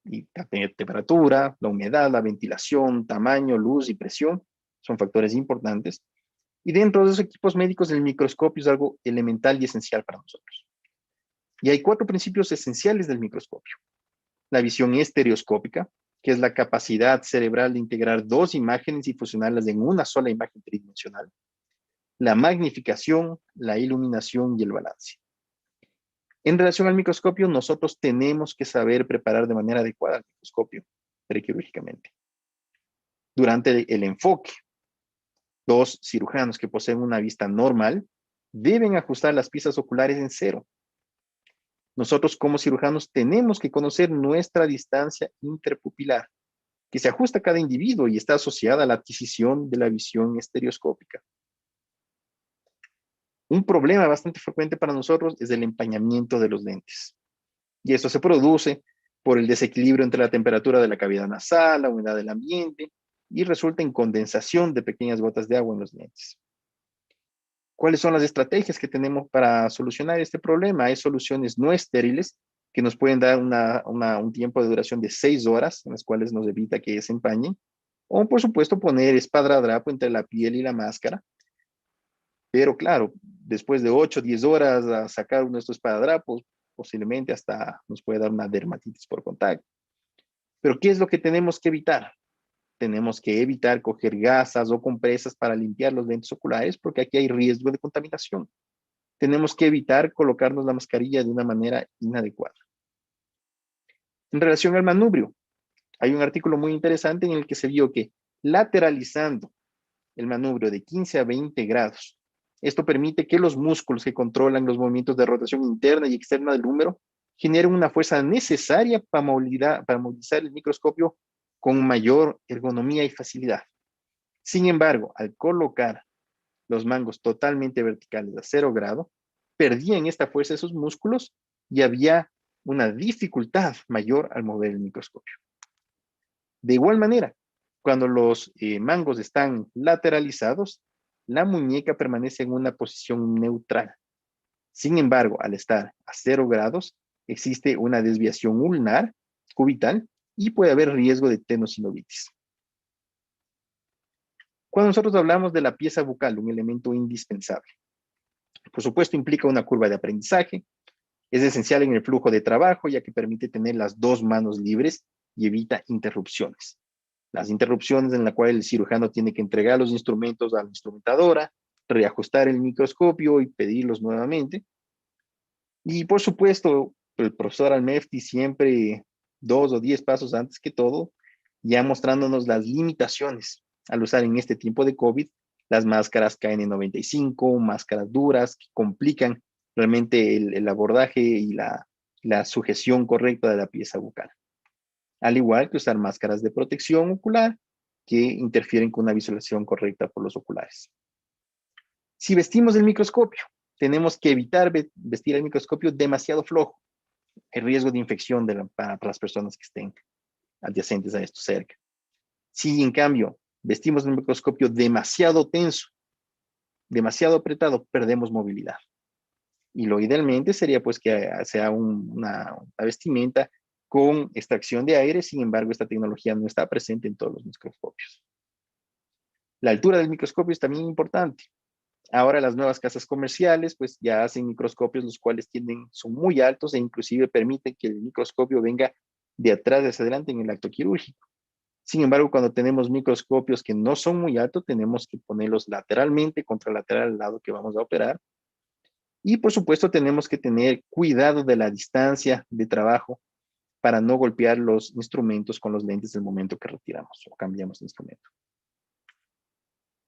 Y la temperatura, la humedad, la ventilación, tamaño, luz y presión son factores importantes. Y dentro de los equipos médicos, el microscopio es algo elemental y esencial para nosotros. Y hay 4 principios esenciales del microscopio. La visión estereoscópica, que es la capacidad cerebral de integrar 2 imágenes y fusionarlas en una sola imagen tridimensional. La magnificación, la iluminación y el balance. En relación al microscopio, nosotros tenemos que saber preparar de manera adecuada el microscopio prequirúrgicamente. Durante el enfoque, los cirujanos que poseen una vista normal deben ajustar las piezas oculares en 0. Nosotros como cirujanos tenemos que conocer nuestra distancia interpupilar, que se ajusta a cada individuo y está asociada a la adquisición de la visión estereoscópica. Un problema bastante frecuente para nosotros es el empañamiento de los lentes. Y esto se produce por el desequilibrio entre la temperatura de la cavidad nasal, la humedad del ambiente, y resulta en condensación de pequeñas gotas de agua en los lentes. ¿Cuáles son las estrategias que tenemos para solucionar este problema? Hay soluciones no estériles que nos pueden dar un tiempo de duración de 6 horas, en las cuales nos evita que se empañen. O, por supuesto, poner esparadrapo entre la piel y la máscara. Pero claro, después de 8 o 10 horas a sacar uno de estos esparadrapos, posiblemente hasta nos puede dar una dermatitis por contacto. Pero ¿qué es lo que tenemos que evitar? Tenemos que evitar coger gasas o compresas para limpiar los lentes oculares porque aquí hay riesgo de contaminación. Tenemos que evitar colocarnos la mascarilla de una manera inadecuada. En relación al manubrio, hay un artículo muy interesante en el que se vio que lateralizando el manubrio de 15 a 20 grados. Esto permite que los músculos que controlan los movimientos de rotación interna y externa del húmero generen una fuerza necesaria para movilizar el microscopio con mayor ergonomía y facilidad. Sin embargo, al colocar los mangos totalmente verticales a 0 grado, perdían esta fuerza esos músculos y había una dificultad mayor al mover el microscopio. De igual manera, cuando los mangos están lateralizados, la muñeca permanece en una posición neutral. Sin embargo, al estar a 0 grados, existe una desviación ulnar, cubital, y puede haber riesgo de tenosinovitis. Cuando nosotros hablamos de la pieza bucal, un elemento indispensable, por supuesto implica una curva de aprendizaje, es esencial en el flujo de trabajo, ya que permite tener las dos manos libres y evita interrupciones. Las interrupciones en las cuales el cirujano tiene que entregar los instrumentos a la instrumentadora, reajustar el microscopio y pedirlos nuevamente. Y por supuesto, el profesor Almefti siempre 2 o 10 pasos antes que todo, ya mostrándonos las limitaciones al usar en este tiempo de COVID las máscaras KN95, máscaras duras que complican realmente el abordaje y la sujeción correcta de la pieza bucal. Al igual que usar máscaras de protección ocular que interfieren con una visualización correcta por los oculares. Si vestimos el microscopio, tenemos que evitar vestir el microscopio demasiado flojo. Hay riesgo de infección para las personas que estén adyacentes a esto cerca. Si en cambio vestimos el microscopio demasiado tenso, demasiado apretado, perdemos movilidad. Y lo idealmente sería pues que sea una vestimenta con extracción de aire. Sin embargo, esta tecnología no está presente en todos los microscopios. La altura del microscopio es también importante. Ahora las nuevas casas comerciales pues ya hacen microscopios los cuales son muy altos e inclusive permiten que el microscopio venga de atrás hacia adelante en el acto quirúrgico. Sin embargo, cuando tenemos microscopios que no son muy altos, tenemos que ponerlos lateralmente, contralateral al lado que vamos a operar. Y por supuesto tenemos que tener cuidado de la distancia de trabajo para no golpear los instrumentos con los lentes del momento que retiramos o cambiamos de instrumento.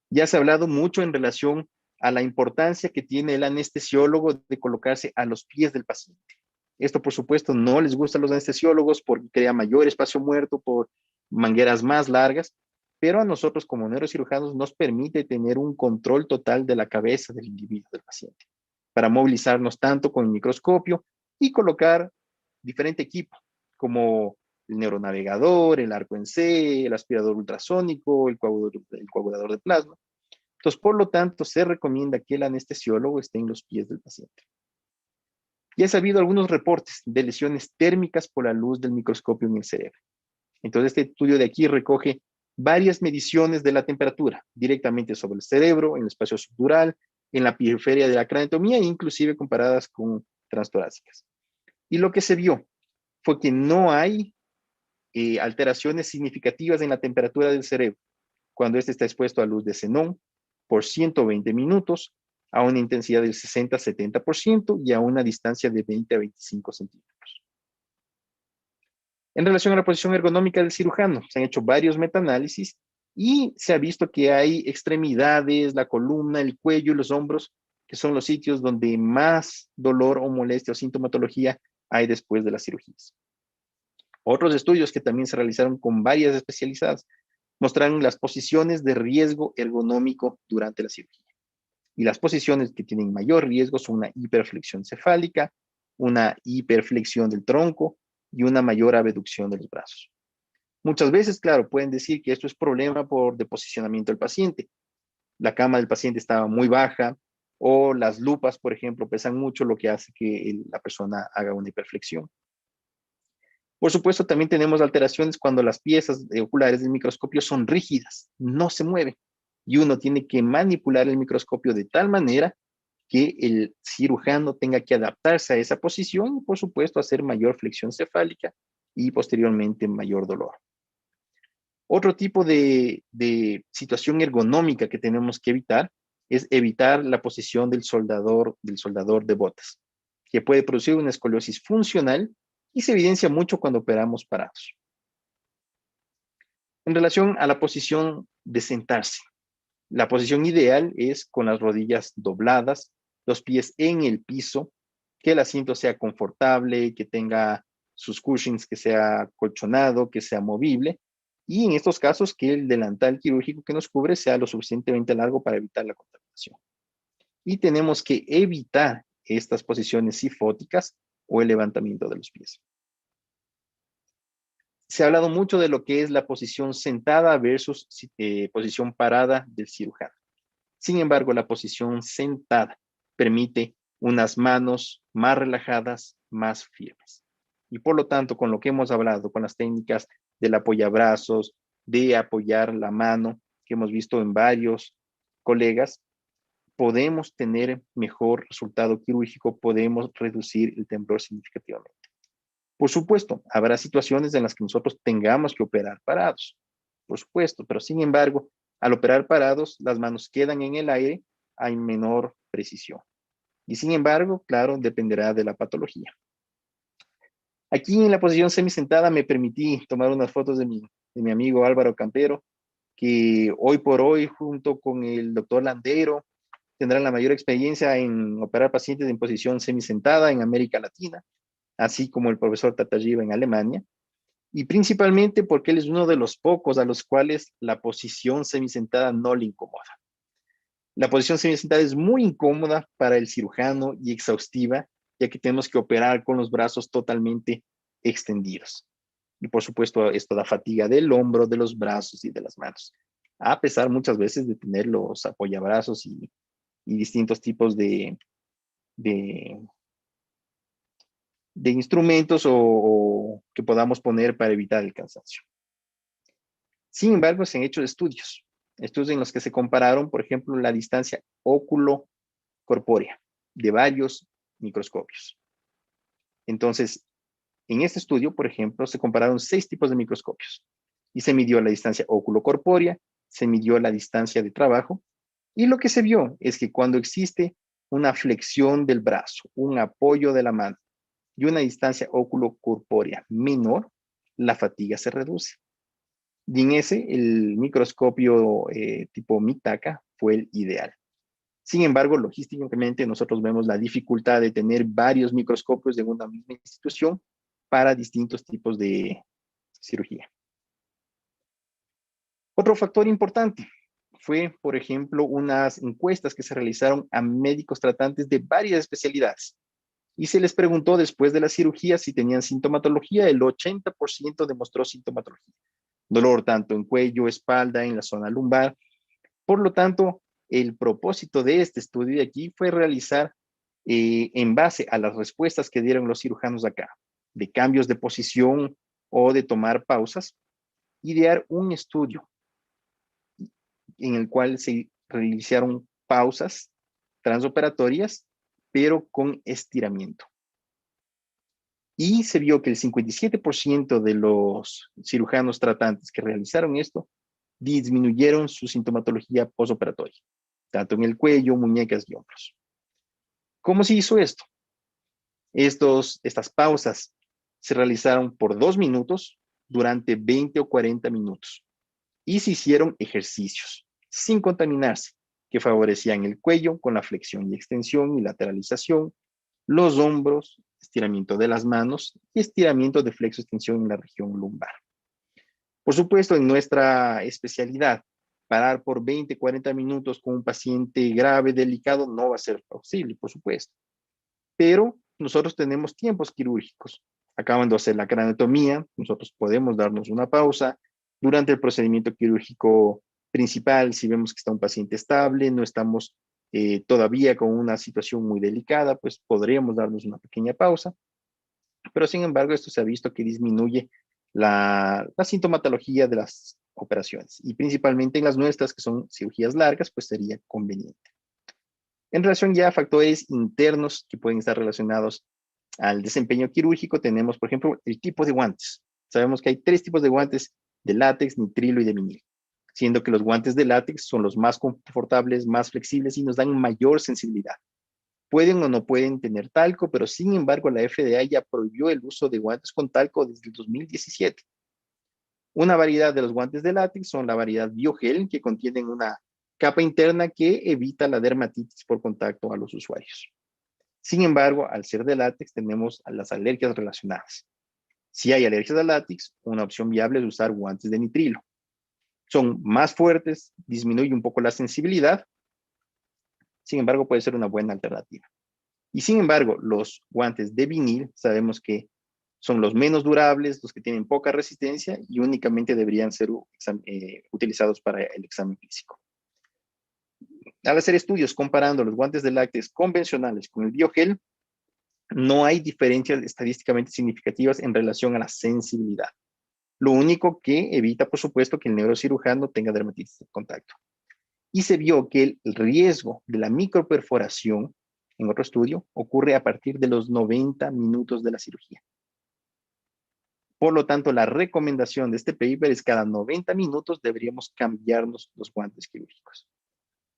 Ya se ha hablado mucho en relación a la importancia que tiene el anestesiólogo de colocarse a los pies del paciente. Esto, por supuesto, no les gusta a los anestesiólogos porque crea mayor espacio muerto por mangueras más largas, pero a nosotros como neurocirujanos nos permite tener un control total de la cabeza del individuo, del paciente, para movilizarnos tanto con el microscopio y colocar diferente equipo, como el neuronavegador, el arco en C, el aspirador ultrasónico, el coagulador de plasma. Entonces, por lo tanto, se recomienda que el anestesiólogo esté en los pies del paciente. Ya ha habido algunos reportes de lesiones térmicas por la luz del microscopio en el cerebro. Entonces, este estudio de aquí recoge varias mediciones de la temperatura directamente sobre el cerebro, en el espacio subdural, en la periferia de la craneotomía, e inclusive comparadas con transtorácicas. Y lo que se vio fue que no hay alteraciones significativas en la temperatura del cerebro cuando este está expuesto a luz de xenón por 120 minutos a una intensidad del 60-70% y a una distancia de 20 a 25 centímetros. En relación a la posición ergonómica del cirujano, se han hecho varios metaanálisis y se ha visto que hay extremidades, la columna, el cuello y los hombros, que son los sitios donde más dolor o molestia o sintomatología hay después de las cirugías. Otros estudios que también se realizaron con varias especializadas mostraron las posiciones de riesgo ergonómico durante la cirugía. Y las posiciones que tienen mayor riesgo son una hiperflexión cefálica, una hiperflexión del tronco y una mayor abducción de los brazos. Muchas veces, claro, pueden decir que esto es problema por deposicionamiento del paciente. La cama del paciente estaba muy baja o las lupas, por ejemplo, pesan mucho, lo que hace que la persona haga una hiperflexión. Por supuesto, también tenemos alteraciones cuando las piezas oculares del microscopio son rígidas, no se mueven. Y uno tiene que manipular el microscopio de tal manera que el cirujano tenga que adaptarse a esa posición y, por supuesto, hacer mayor flexión cefálica y posteriormente mayor dolor. Otro tipo de situación ergonómica que tenemos que evitar es evitar la posición del soldador de botas, que puede producir una escoliosis funcional y se evidencia mucho cuando operamos parados. En relación a la posición de sentarse, la posición ideal es con las rodillas dobladas, los pies en el piso, que el asiento sea confortable, que tenga sus cushions, que sea colchonado, que sea movible, y en estos casos que el delantal quirúrgico que nos cubre sea lo suficientemente largo para evitar la contaminación. Y tenemos que evitar estas posiciones sifóticas o el levantamiento de los pies. Se ha hablado mucho de lo que es la posición sentada versus posición parada del cirujano. Sin embargo, la posición sentada permite unas manos más relajadas, más firmes. Y por lo tanto, con lo que hemos hablado, con las técnicas del apoyabrazos, de apoyar la mano, que hemos visto en varios colegas, podemos tener mejor resultado quirúrgico, podemos reducir el temblor significativamente. Por supuesto, habrá situaciones en las que nosotros tengamos que operar parados, por supuesto, pero sin embargo, al operar parados, las manos quedan en el aire, hay menor precisión. Y sin embargo, claro, dependerá de la patología. Aquí en la posición semisentada me permití tomar unas fotos de mi amigo Álvaro Campero, que hoy por hoy, junto con el doctor Landero, tendrán la mayor experiencia en operar pacientes en posición semisentada en América Latina, así como el profesor Tatajiva en Alemania, y principalmente porque él es uno de los pocos a los cuales la posición semisentada no le incomoda. La posición semisentada es muy incómoda para el cirujano y exhaustiva, ya que tenemos que operar con los brazos totalmente extendidos. Y por supuesto, esto da fatiga del hombro, de los brazos y de las manos, a pesar muchas veces de tener los apoyabrazos y distintos tipos de instrumentos o que podamos poner para evitar el cansancio. Sin embargo, se han hecho estudios en los que se compararon, por ejemplo, la distancia óculo-corpórea de varios microscopios. Entonces, en este estudio, por ejemplo, se compararon 6 tipos de microscopios y se midió la distancia óculo-corpórea, se midió la distancia de trabajo, y lo que se vio es que cuando existe una flexión del brazo, un apoyo de la mano y una distancia óculo-corpórea menor, la fatiga se reduce. Y en ese, el microscopio tipo Mitaka fue el ideal. Sin embargo, logísticamente nosotros vemos la dificultad de tener varios microscopios en una misma institución para distintos tipos de cirugía. Otro factor importante fue, por ejemplo, unas encuestas que se realizaron a médicos tratantes de varias especialidades. Y se les preguntó después de la cirugía si tenían sintomatología. El 80% demostró sintomatología. Dolor tanto en cuello, espalda, en la zona lumbar. Por lo tanto, el propósito de este estudio de aquí fue realizar, en base a las respuestas que dieron los cirujanos acá, de cambios de posición o de tomar pausas, idear un estudio en el cual se realizaron pausas transoperatorias, pero con estiramiento. Y se vio que el 57% de los cirujanos tratantes que realizaron esto disminuyeron su sintomatología postoperatoria, tanto en el cuello, muñecas y hombros. ¿Cómo se hizo esto? Estas pausas se realizaron por 2 minutos durante 20 o 40 minutos y se hicieron ejercicios sin contaminarse que favorecían el cuello con la flexión y extensión y lateralización, los hombros, estiramiento de las manos y estiramiento de flexo-extensión en la región lumbar. Por supuesto, en nuestra especialidad, parar por 20, 40 minutos con un paciente grave, delicado, no va a ser posible, por supuesto. Pero nosotros tenemos tiempos quirúrgicos. Acaban de hacer la craneotomía, nosotros podemos darnos una pausa. Durante el procedimiento quirúrgico principal, si vemos que está un paciente estable, no estamos todavía con una situación muy delicada, pues podríamos darnos una pequeña pausa. Pero sin embargo, esto se ha visto que disminuye la sintomatología de las operaciones y principalmente en las nuestras, que son cirugías largas, pues sería conveniente. En relación ya a factores internos que pueden estar relacionados al desempeño quirúrgico, tenemos, por ejemplo, el tipo de guantes. Sabemos que hay 3 tipos de guantes: de látex, nitrilo y de vinil, siendo que los guantes de látex son los más confortables, más flexibles y nos dan mayor sensibilidad. Pueden o no pueden tener talco, pero sin embargo la FDA ya prohibió el uso de guantes con talco desde el 2017. Una variedad de los guantes de látex son la variedad biogel, que contienen una capa interna que evita la dermatitis por contacto a los usuarios. Sin embargo, al ser de látex, tenemos las alergias relacionadas. Si hay alergias al látex, una opción viable es usar guantes de nitrilo. Son más fuertes, disminuye un poco la sensibilidad, sin embargo, puede ser una buena alternativa. Y sin embargo, los guantes de vinil sabemos que son los menos durables, los que tienen poca resistencia y únicamente deberían ser utilizados para el examen físico. Al hacer estudios comparando los guantes de látex convencionales con el biogel, no hay diferencias estadísticamente significativas en relación a la sensibilidad. Lo único que evita, por supuesto, que el neurocirujano tenga dermatitis de contacto. Y se vio que el riesgo de la microperforación, en otro estudio, ocurre a partir de los 90 minutos de la cirugía. Por lo tanto, la recomendación de este paper es cada 90 minutos deberíamos cambiarnos los guantes quirúrgicos.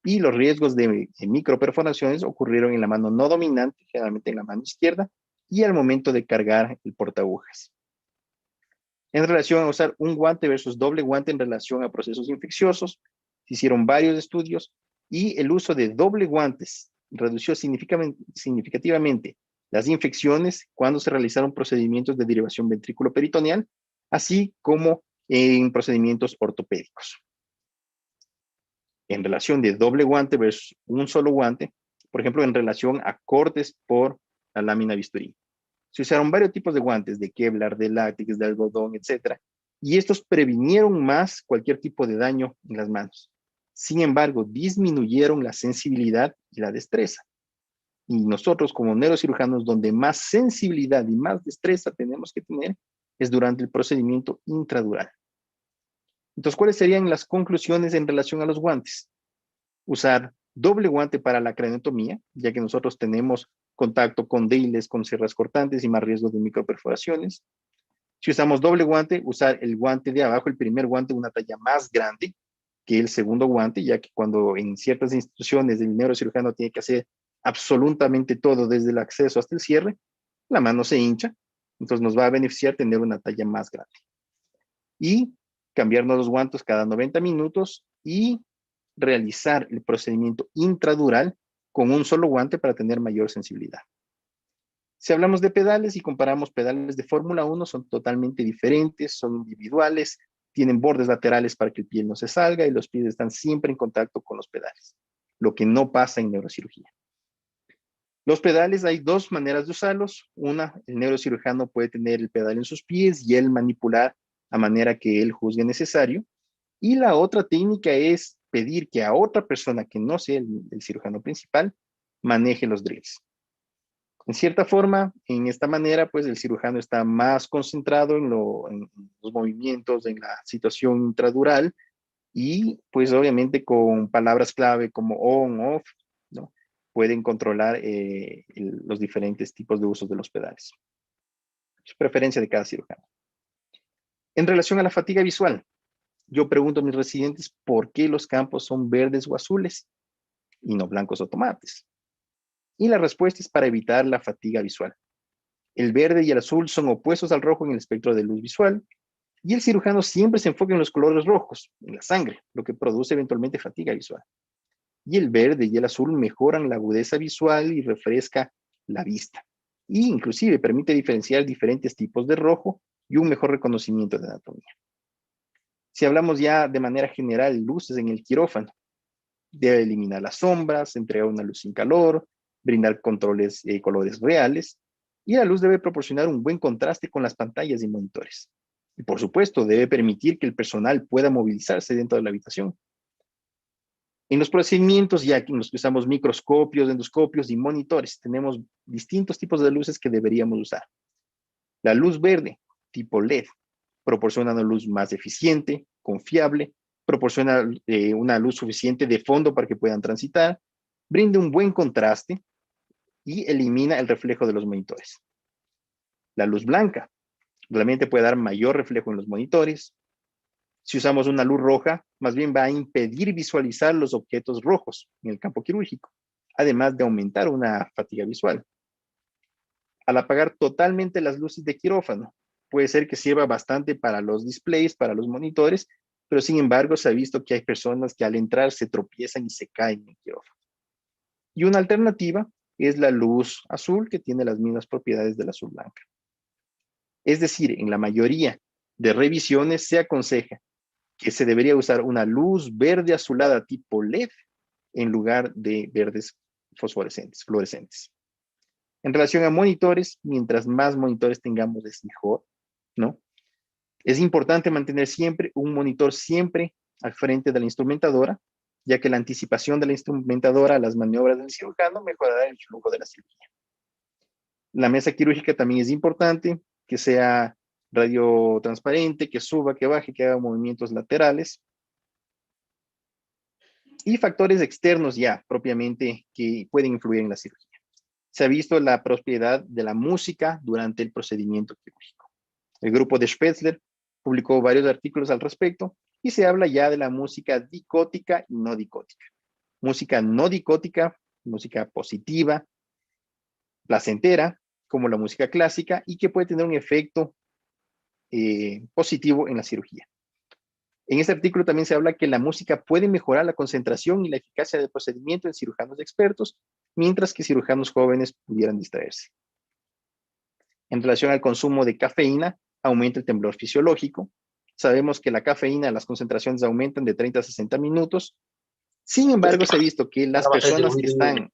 Y los riesgos de microperforaciones ocurrieron en la mano no dominante, generalmente en la mano izquierda, y al momento de cargar el portaagujas. En relación a usar un guante versus doble guante en relación a procesos infecciosos, se hicieron varios estudios y el uso de doble guantes redució significativamente las infecciones cuando se realizaron procedimientos de derivación ventrículo-peritoneal, así como en procedimientos ortopédicos. En relación de doble guante versus un solo guante, por ejemplo, en relación a cortes por la lámina bisturí. Se usaron varios tipos de guantes, de Kevlar, de látex, de algodón, etc. Y estos previnieron más cualquier tipo de daño en las manos. Sin embargo, disminuyeron la sensibilidad y la destreza. Y nosotros como neurocirujanos, donde más sensibilidad y más destreza tenemos que tener, es durante el procedimiento intradural. Entonces, ¿cuáles serían las conclusiones en relación a los guantes? Usar doble guante para la craniotomía, ya que nosotros tenemos contacto con deiles, con sierras cortantes y más riesgo de microperforaciones. Si usamos doble guante, usar el guante de abajo, el primer guante, una talla más grande que el segundo guante, ya que cuando en ciertas instituciones el neurocirujano tiene que hacer absolutamente todo desde el acceso hasta el cierre, la mano se hincha, entonces nos va a beneficiar tener una talla más grande. Y cambiarnos los guantes cada 90 minutos y realizar el procedimiento intradural con un solo guante para tener mayor sensibilidad. Si hablamos de pedales y comparamos pedales de Fórmula 1, son totalmente diferentes, son individuales, tienen bordes laterales para que el pie no se salga y los pies están siempre en contacto con los pedales, lo que no pasa en neurocirugía. Los pedales, hay dos maneras de usarlos. Una, el neurocirujano puede tener el pedal en sus pies y él manipular a manera que él juzgue necesario. Y la otra técnica es pedir que a otra persona que no sea el cirujano principal maneje los drills. En cierta forma, en esta manera, pues el cirujano está más concentrado en los movimientos, en la situación intradural y pues obviamente con palabras clave como on, off, ¿no? Pueden controlar los diferentes tipos de usos de los pedales. Es preferencia de cada cirujano. En relación a la fatiga visual, yo pregunto a mis residentes por qué los campos son verdes o azules y no blancos o tomates. Y la respuesta es para evitar la fatiga visual. El verde y el azul son opuestos al rojo en el espectro de luz visual y el cirujano siempre se enfoca en los colores rojos, en la sangre, lo que produce eventualmente fatiga visual. Y el verde y el azul mejoran la agudeza visual y refresca la vista. E inclusive permite diferenciar diferentes tipos de rojo y un mejor reconocimiento de anatomía. Si hablamos ya de manera general, luces en el quirófano, debe eliminar las sombras, entregar una luz sin calor, brindar controles colores reales, y la luz debe proporcionar un buen contraste con las pantallas y monitores. Y por supuesto, debe permitir que el personal pueda movilizarse dentro de la habitación. En los procedimientos, ya en los que usamos microscopios, endoscopios y monitores, tenemos distintos tipos de luces que deberíamos usar. La luz verde, tipo LED, proporciona una luz más eficiente, confiable, proporciona una luz suficiente de fondo para que puedan transitar, brinda un buen contraste y elimina el reflejo de los monitores. La luz blanca realmente puede dar mayor reflejo en los monitores. Si usamos una luz roja, más bien va a impedir visualizar los objetos rojos en el campo quirúrgico, además de aumentar una fatiga visual. Al apagar totalmente las luces de quirófano, puede ser que sirva bastante para los displays, para los monitores, pero sin embargo se ha visto que hay personas que al entrar se tropiezan y se caen en el quirófano. Y una alternativa es la luz azul, que tiene las mismas propiedades de la azul blanca. Es decir, en la mayoría de revisiones se aconseja que se debería usar una luz verde azulada tipo LED en lugar de verdes fluorescentes. En relación a monitores, mientras más monitores tengamos es mejor, ¿no? Es importante mantener siempre un monitor siempre al frente de la instrumentadora, ya que la anticipación de la instrumentadora a las maniobras del cirujano mejorará el flujo de la cirugía. La mesa quirúrgica también es importante, que sea radiotransparente, que suba, que baje, que haga movimientos laterales. Y factores externos ya, propiamente, que pueden influir en la cirugía. Se ha visto la propiedad de la música durante el procedimiento quirúrgico. El grupo de Spetzler publicó varios artículos al respecto y se habla ya de la música dicótica y no dicótica. Música no dicótica, música positiva, placentera, como la música clásica, y que puede tener un efecto positivo en la cirugía. En este artículo también se habla que la música puede mejorar la concentración y la eficacia del procedimiento en cirujanos expertos, mientras que cirujanos jóvenes pudieran distraerse. En relación al consumo de cafeína, aumenta el temblor fisiológico. Sabemos que la cafeína, las concentraciones aumentan de 30 a 60 minutos. Sin embargo, se ha visto que las personas que están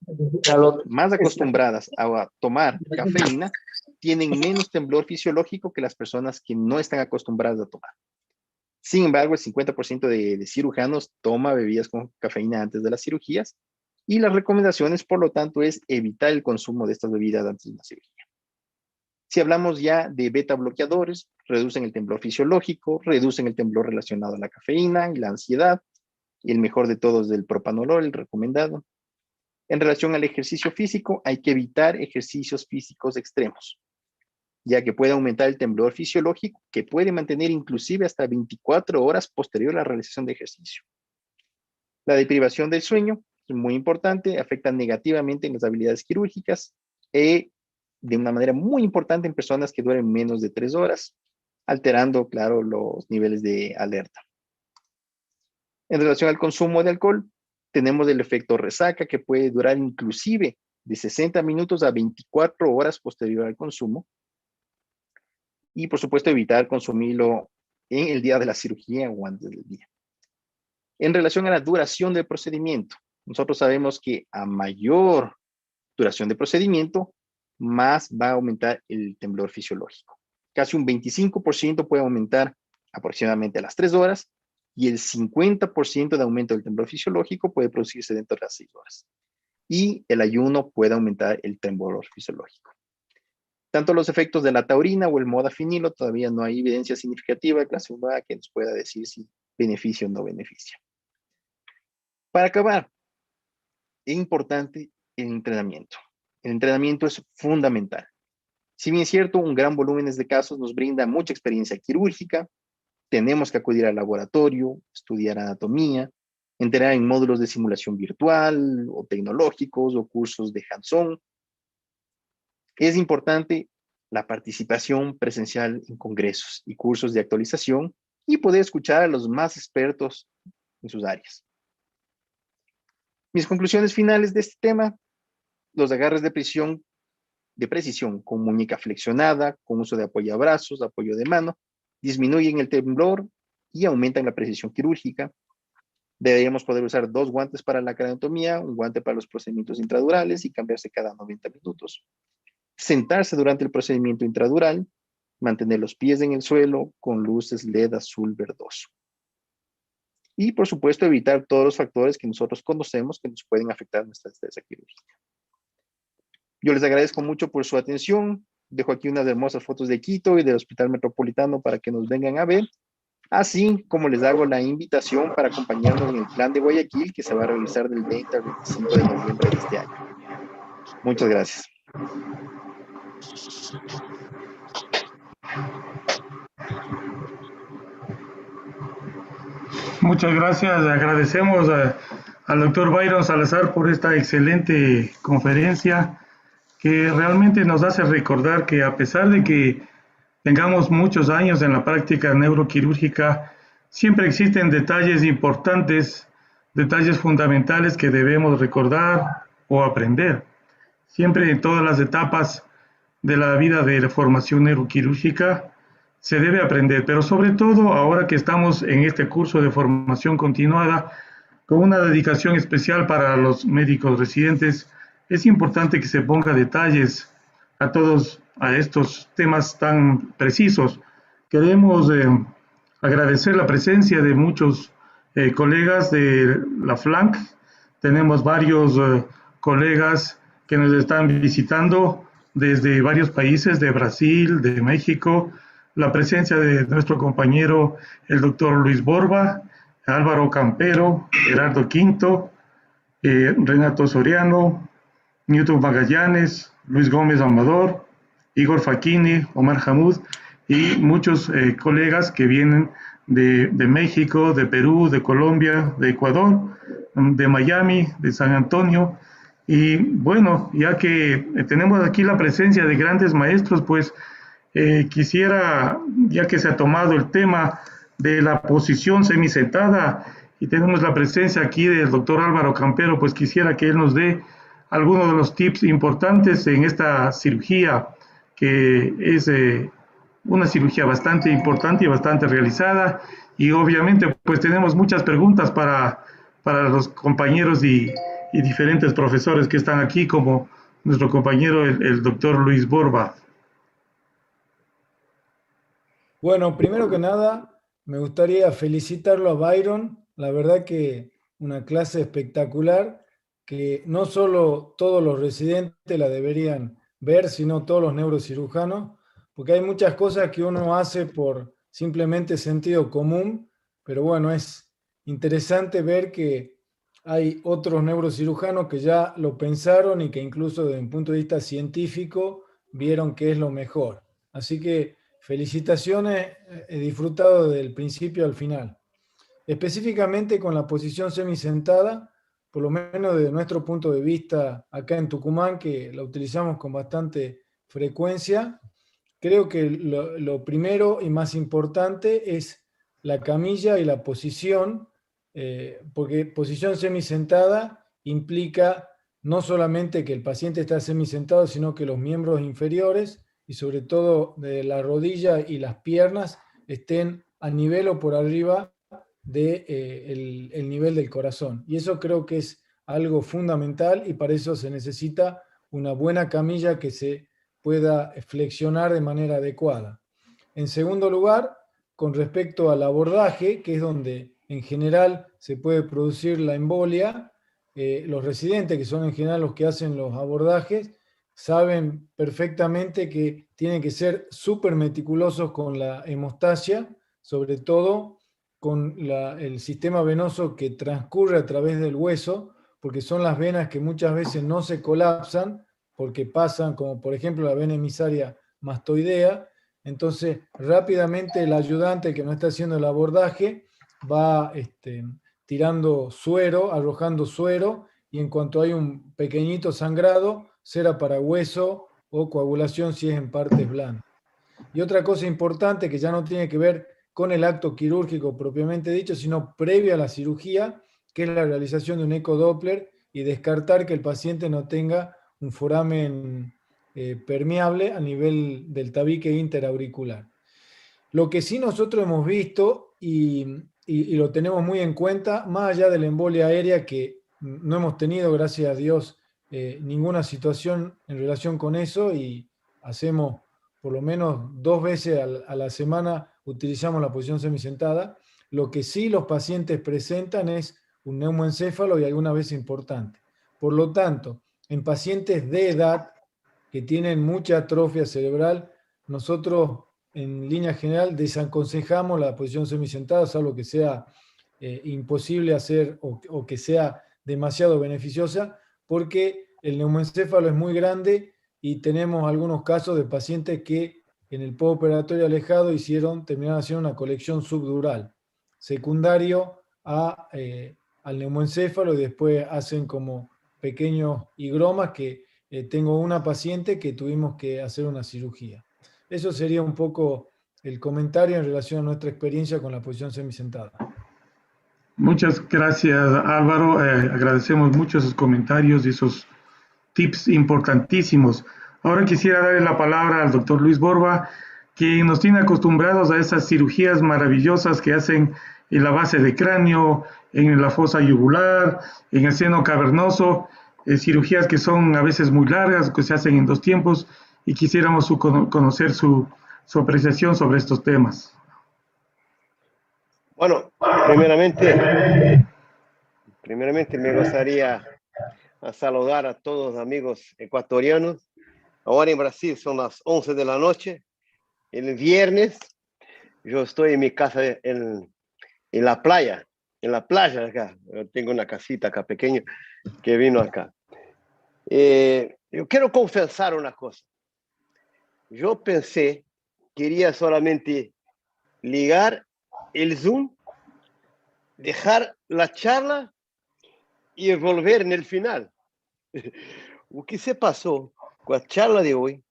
más acostumbradas a tomar cafeína tienen menos temblor fisiológico que las personas que no están acostumbradas a tomar. Sin embargo, el 50% de cirujanos toma bebidas con cafeína antes de las cirugías y las recomendaciones, por lo tanto, es evitar el consumo de estas bebidas antes de la cirugía. Si hablamos ya de beta bloqueadores, reducen el temblor fisiológico, reducen el temblor relacionado a la cafeína y la ansiedad, y el mejor de todos del propanolol, el recomendado. En relación al ejercicio físico, hay que evitar ejercicios físicos extremos, ya que puede aumentar el temblor fisiológico, que puede mantener inclusive hasta 24 horas posterior a la realización de ejercicio. La deprivación del sueño es muy importante, afecta negativamente en las habilidades quirúrgicas y de una manera muy importante en personas que duermen menos de 3 horas, alterando, claro, los niveles de alerta. En relación al consumo de alcohol, tenemos el efecto resaca, que puede durar inclusive de 60 minutos a 24 horas posterior al consumo. Y, por supuesto, evitar consumirlo en el día de la cirugía o antes del día. En relación a la duración del procedimiento, nosotros sabemos que a mayor duración de procedimiento, más va a aumentar el temblor fisiológico. Casi un 25% puede aumentar aproximadamente a las 3 horas y el 50% de aumento del temblor fisiológico puede producirse dentro de las 6 horas. Y el ayuno puede aumentar el temblor fisiológico. Tanto los efectos de la taurina o el modafinilo, todavía no hay evidencia significativa clase 1A que nos pueda decir si beneficia o no beneficia. Para acabar, es importante el entrenamiento. El entrenamiento es fundamental. Si bien es cierto, un gran volumen de casos nos brinda mucha experiencia quirúrgica, tenemos que acudir al laboratorio, estudiar anatomía, entrenar en módulos de simulación virtual o tecnológicos o cursos de hands-on. Es importante la participación presencial en congresos y cursos de actualización y poder escuchar a los más expertos en sus áreas. Mis conclusiones finales de este tema: los agarres de precisión con muñeca flexionada, con uso de apoyabrazos, apoyo de mano, disminuyen el temblor y aumentan la precisión quirúrgica. Deberíamos poder usar 2 guantes para la craniotomía, un guante para los procedimientos intradurales y cambiarse cada 90 minutos. Sentarse durante el procedimiento intradural, mantener los pies en el suelo con luces LED azul verdoso. Y, por supuesto, evitar todos los factores que nosotros conocemos que nos pueden afectar nuestra destreza quirúrgica. Yo les agradezco mucho por su atención. Dejo aquí unas hermosas fotos de Quito y del Hospital Metropolitano para que nos vengan a ver, así como les hago la invitación para acompañarnos en el plan de Guayaquil que se va a realizar del 20 al 25 de noviembre de este año. Muchas gracias. Muchas gracias. Agradecemos al doctor Byron Salazar por esta excelente conferencia que realmente nos hace recordar que a pesar de que tengamos muchos años en la práctica neuroquirúrgica, siempre existen detalles importantes, detalles fundamentales que debemos recordar o aprender. Siempre en todas las etapas de la vida de la formación neuroquirúrgica se debe aprender, pero sobre todo ahora que estamos en este curso de formación continuada, con una dedicación especial para los médicos residentes, es importante que se ponga detalles a estos temas tan precisos. Queremos agradecer la presencia de muchos colegas de la FLANC. Tenemos varios colegas que nos están visitando desde varios países, de Brasil, de México, la presencia de nuestro compañero, el doctor Luis Borba, Álvaro Campero, Gerardo Quinto, Renato Soriano, Newton Magallanes, Luis Gómez Amador, Igor Facchini, Omar Hamud y muchos colegas que vienen de México, de Perú, de Colombia, de Ecuador, de Miami, de San Antonio. Y bueno, ya que tenemos aquí la presencia de grandes maestros, pues quisiera, ya que se ha tomado el tema de la posición semisentada y tenemos la presencia aquí del doctor Álvaro Campero, pues quisiera que él nos dé algunos de los tips importantes en esta cirugía, que es una cirugía bastante importante y bastante realizada. Y obviamente pues tenemos muchas preguntas para los compañeros y diferentes profesores que están aquí, como nuestro compañero el doctor Luis Borba. Bueno, primero que nada, me gustaría felicitarlo a Byron. La verdad que una clase espectacular, que no solo todos los residentes la deberían ver, sino todos los neurocirujanos, porque hay muchas cosas que uno hace por simplemente sentido común, pero bueno, es interesante ver que hay otros neurocirujanos que ya lo pensaron y que incluso desde un punto de vista científico vieron que es lo mejor. Así que felicitaciones, he disfrutado del principio al final. Específicamente con la posición semisentada, por lo menos desde nuestro punto de vista acá en Tucumán, que la utilizamos con bastante frecuencia, creo que lo primero y más importante es la camilla y la posición, porque posición semisentada implica no solamente que el paciente está semisentado, sino que los miembros inferiores y sobre todo de la rodilla y las piernas estén a nivel o por arriba del el nivel del corazón. Y eso creo que es algo fundamental y para eso se necesita una buena camilla que se pueda flexionar de manera adecuada. En segundo lugar, con respecto al abordaje, que es donde en general se puede producir la embolia, los residentes, que son en general los que hacen los abordajes, saben perfectamente que tienen que ser súper meticulosos con la hemostasia, sobre todo con el sistema venoso que transcurre a través del hueso, porque son las venas que muchas veces no se colapsan, porque pasan, como por ejemplo la vena emisaria mastoidea. Entonces rápidamente el ayudante que no está haciendo el abordaje va tirando suero, arrojando suero, y en cuanto hay un pequeñito sangrado, cera para hueso o coagulación si es en partes blandas. Y otra cosa importante que ya no tiene que ver con el acto quirúrgico propiamente dicho, sino previo a la cirugía, que es la realización de un ecodoppler y descartar que el paciente no tenga un foramen permeable a nivel del tabique interauricular. Lo que sí nosotros hemos visto y lo tenemos muy en cuenta, más allá de la embolia aérea, que no hemos tenido, gracias a Dios, ninguna situación en relación con eso, y hacemos por lo menos 2 veces a la semana utilizamos la posición semisentada. Lo que sí los pacientes presentan es un neumoencéfalo y alguna vez importante. Por lo tanto, en pacientes de edad que tienen mucha atrofia cerebral, nosotros en línea general desaconsejamos la posición semisentada, salvo que sea imposible hacer o que sea demasiado beneficiosa, porque el neumoencéfalo es muy grande y tenemos algunos casos de pacientes que en el postoperatorio alejado terminaron haciendo una colección subdural, secundario al neumoencéfalo, y después hacen como pequeños higromas que tengo una paciente que tuvimos que hacer una cirugía. Eso sería un poco el comentario en relación a nuestra experiencia con la posición semisentada. Muchas gracias, Álvaro. Agradecemos mucho esos comentarios y esos tips importantísimos. Ahora quisiera darle la palabra al doctor Luis Borba, que nos tiene acostumbrados a esas cirugías maravillosas que hacen en la base de cráneo, en la fosa yugular, en el seno cavernoso, cirugías que son a veces muy largas, que se hacen en 2 tiempos, y quisiéramos conocer su apreciación sobre estos temas. Bueno, primeramente me gustaría saludar a todos los amigos ecuatorianos. Ahora en Brasil son las 11 de la noche. El viernes yo estoy en mi casa en la playa. En la playa acá. Yo tengo una casita acá pequeña que vino acá. Yo quiero confesar una cosa. Yo pensé, quería solamente ligar el Zoom, dejar la charla y volver en el final. Lo que se pasó con la charla de hoy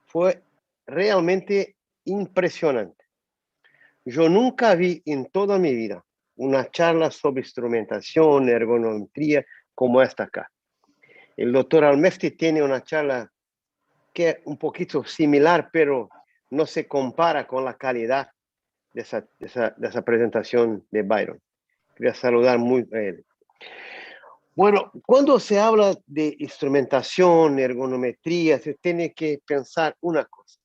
fue realmente impresionante. Yo nunca vi en toda mi vida una charla sobre instrumentación, ergonometría como esta acá. El doctor Almesti tiene una charla que es un poquito similar, pero no se compara con la calidad de esa presentación de Byron. Quería saludar muy a él. Bueno, cuando se habla de instrumentación, ergonometría, se tiene que pensar una cosa.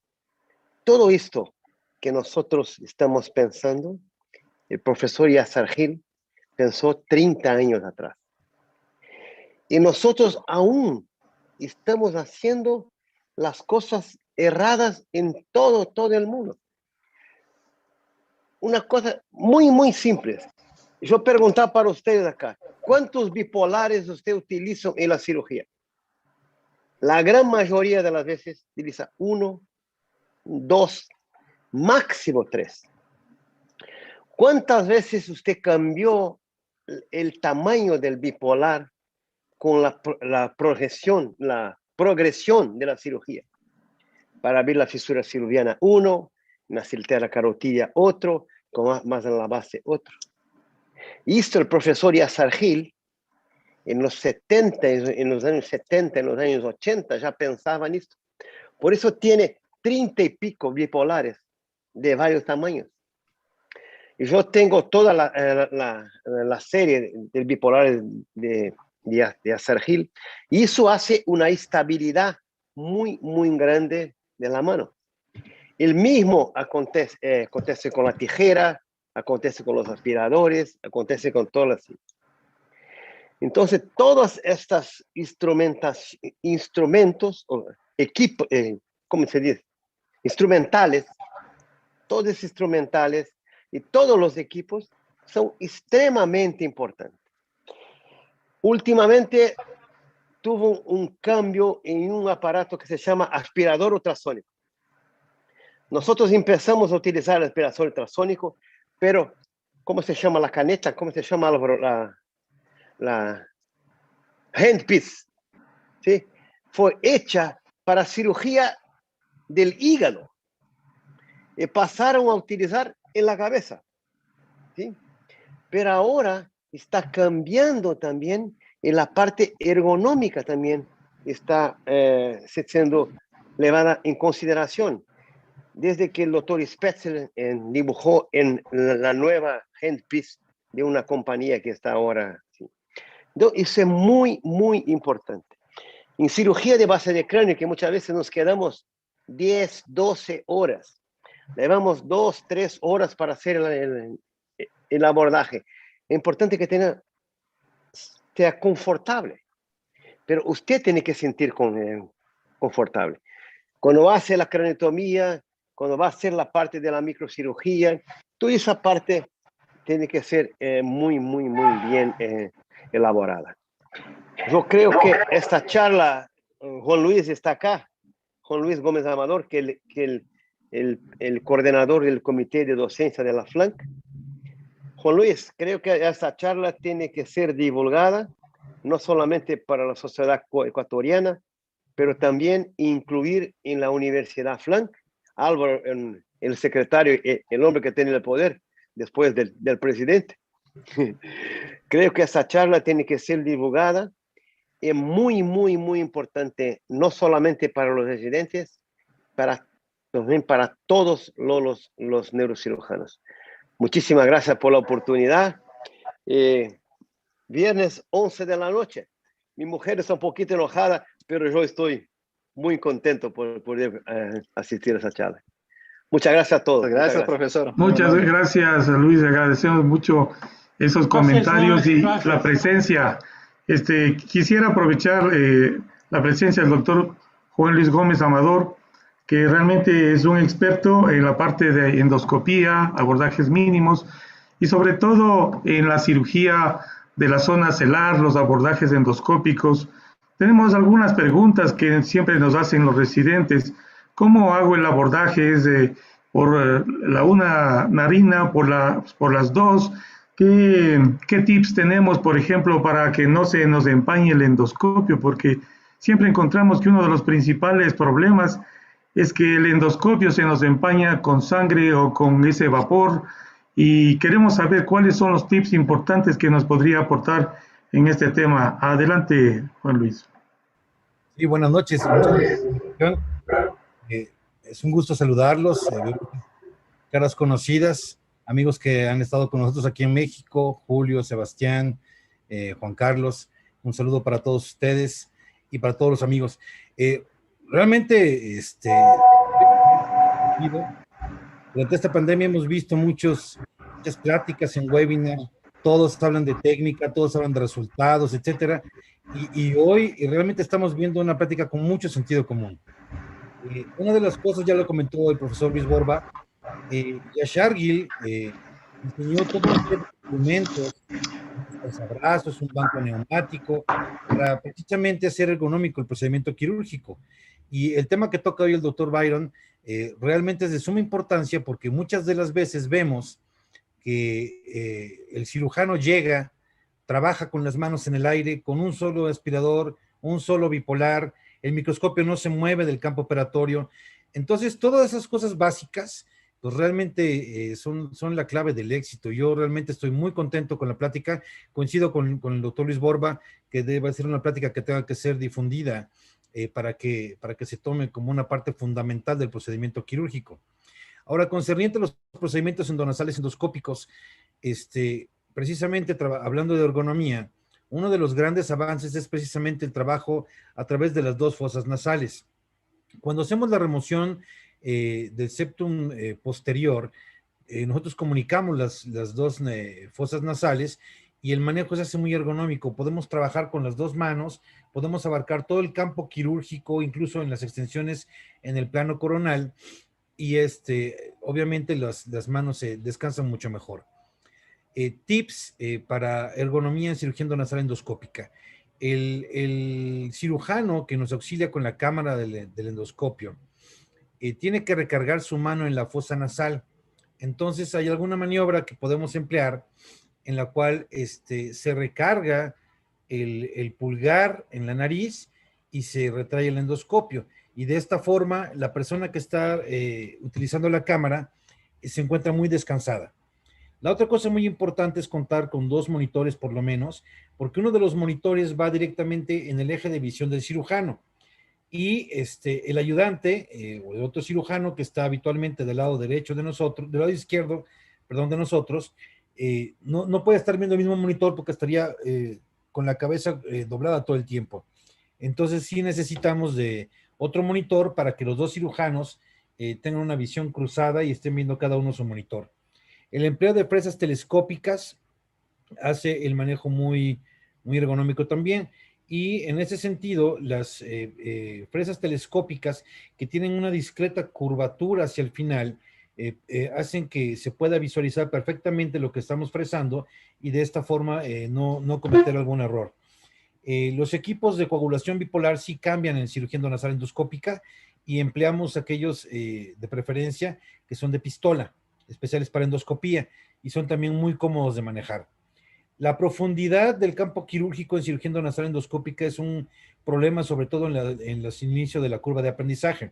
Todo esto que nosotros estamos pensando, el profesor Yasser Gil pensó 30 años atrás. Y nosotros aún estamos haciendo las cosas erradas en todo el mundo. Una cosa muy, muy simple. Yo preguntaba para ustedes acá, ¿cuántos bipolares usted utiliza en la cirugía? La gran mayoría de las veces utiliza 1, 2, máximo 3. ¿Cuántas veces usted cambió el tamaño del bipolar con la progresión de la cirugía? Para abrir la fisura sinoviana 1, una siltera carotidia otro, con más en la base otro. Y esto el profesor Yasser Gil en los 70, en los años 70, en los años 80 ya pensaba en esto. Por eso tiene 30 y pico bipolares de varios tamaños. Y yo tengo toda la serie de bipolares de Yasser Gil, y eso hace una estabilidad muy, muy grande de la mano. El mismo acontece con la tijera, acontece con los aspiradores, acontece con todas las... Entonces, todas estas instrumentos, o equipos, ¿cómo se dice? Instrumentales, todos los instrumentales y todos los equipos son extremadamente importantes. Últimamente tuvo un cambio en un aparato que se llama aspirador ultrasónico. Nosotros empezamos a utilizar el aspirador ultrasónico, pero ¿cómo se llama la caneta? ¿Cómo se llama la handpiece? ¿Sí? Fue hecha para cirugía del hígado y pasaron a utilizar en la cabeza. ¿Sí? Pero ahora está cambiando también en la parte ergonómica también está siendo llevada en consideración. Desde que el doctor Spetzel dibujó en la nueva handpiece de una compañía que está ahora. ¿Sí? Entonces, eso es muy, muy importante. En cirugía de base de cráneo, que muchas veces nos quedamos 10, 12 horas. Llevamos 2, 3 horas para hacer el abordaje. Es importante que sea confortable. Pero usted tiene que sentir confortable. Cuando va a hacer la craniotomía, cuando va a hacer la parte de la microcirugía, toda esa parte tiene que ser muy, muy, muy bien elaborada. Yo creo que esta charla, Juan Luis está acá, Juan Luis Gómez Amador, que el coordinador del comité de docencia de la FLANC. Juan Luis, creo que esta charla tiene que ser divulgada, no solamente para la sociedad ecuatoriana, pero también incluir en la Universidad FLANC Álvaro, el secretario, el hombre que tiene el poder después del presidente. Creo que esa charla tiene que ser divulgada. Es muy, muy, muy importante, no solamente para los residentes, también para todos los neurocirujanos. Muchísimas gracias por la oportunidad. Viernes 11 de la noche. Mi mujer está un poquito enojada, pero yo estoy muy contento por poder asistir a esa charla. Muchas gracias a todos. Muchas gracias, profesor. Muchas gracias, Luis. Agradecemos mucho esos comentarios y Gracias. la presencia. Quisiera aprovechar la presencia del doctor Juan Luis Gómez Amador, que realmente es un experto en la parte de endoscopía, abordajes mínimos y sobre todo en la cirugía de la zona celar, los abordajes endoscópicos. Tenemos algunas preguntas que siempre nos hacen los residentes. ¿Cómo hago el abordaje? ¿Es por la una narina, por las dos? ¿Qué tips tenemos, por ejemplo, para que no se nos empañe el endoscopio? Porque siempre encontramos que uno de los principales problemas es que el endoscopio se nos empaña con sangre o con ese vapor, y queremos saber cuáles son los tips importantes que nos podría aportar en este tema. Adelante, Juan Luis. Sí, buenas noches. Es un gusto saludarlos, caras conocidas, amigos que han estado con nosotros aquí en México, Julio, Sebastián, Juan Carlos. Un saludo para todos ustedes y para todos los amigos. Realmente, durante esta pandemia hemos visto muchas pláticas en webinar, todos hablan de técnica, todos hablan de resultados, etcétera, y hoy realmente estamos viendo una plática con mucho sentido común. Una de las cosas, ya lo comentó el profesor Luis Borba, Yashar Gil enseñó todo un set de instrumentos, los abrazos, un banco neumático, para precisamente hacer ergonómico el procedimiento quirúrgico. Y el tema que toca hoy el doctor Byron realmente es de suma importancia, porque muchas de las veces vemos que el cirujano llega, trabaja con las manos en el aire, con un solo aspirador, un solo bipolar, el microscopio no se mueve del campo operatorio. Entonces, todas esas cosas básicas, pues realmente son la clave del éxito. Yo realmente estoy muy contento con la plática, coincido con el doctor Luis Borba, que debe ser una plática que tenga que ser difundida para que se tome como una parte fundamental del procedimiento quirúrgico. Ahora, concerniente a los procedimientos endonasales endoscópicos, precisamente hablando de ergonomía, uno de los grandes avances es precisamente el trabajo a través de las dos fosas nasales. Cuando hacemos la remoción del septum posterior, nosotros comunicamos las dos fosas nasales y el manejo se hace muy ergonómico. Podemos trabajar con las dos manos, podemos abarcar todo el campo quirúrgico, incluso en las extensiones en el plano coronal, y obviamente las manos se descansan mucho mejor. Tips para ergonomía en cirugía endonasal endoscópica. El cirujano que nos auxilia con la cámara del endoscopio tiene que recargar su mano en la fosa nasal. Entonces hay alguna maniobra que podemos emplear en la cual se recarga el pulgar en la nariz y se retrae el endoscopio. Y de esta forma la persona que está utilizando la cámara se encuentra muy descansada. La otra cosa muy importante es contar con dos monitores por lo menos, porque uno de los monitores va directamente en el eje de visión del cirujano y el ayudante o el otro cirujano que está habitualmente del lado derecho de nosotros, del lado izquierdo, perdón, de nosotros, no puede estar viendo el mismo monitor porque estaría con la cabeza doblada todo el tiempo. Entonces sí necesitamos de otro monitor para que los dos cirujanos tengan una visión cruzada y estén viendo cada uno su monitor. El empleo de fresas telescópicas hace el manejo muy, muy ergonómico también. Y en ese sentido, las fresas telescópicas que tienen una discreta curvatura hacia el final hacen que se pueda visualizar perfectamente lo que estamos fresando y de esta forma no cometer algún error. Los equipos de coagulación bipolar sí cambian en cirugía endonasal endoscópica y empleamos aquellos de preferencia que son de pistola, especiales para endoscopía, y son también muy cómodos de manejar. La profundidad del campo quirúrgico en cirugía endonasal endoscópica es un problema, sobre todo en los inicios de la curva de aprendizaje.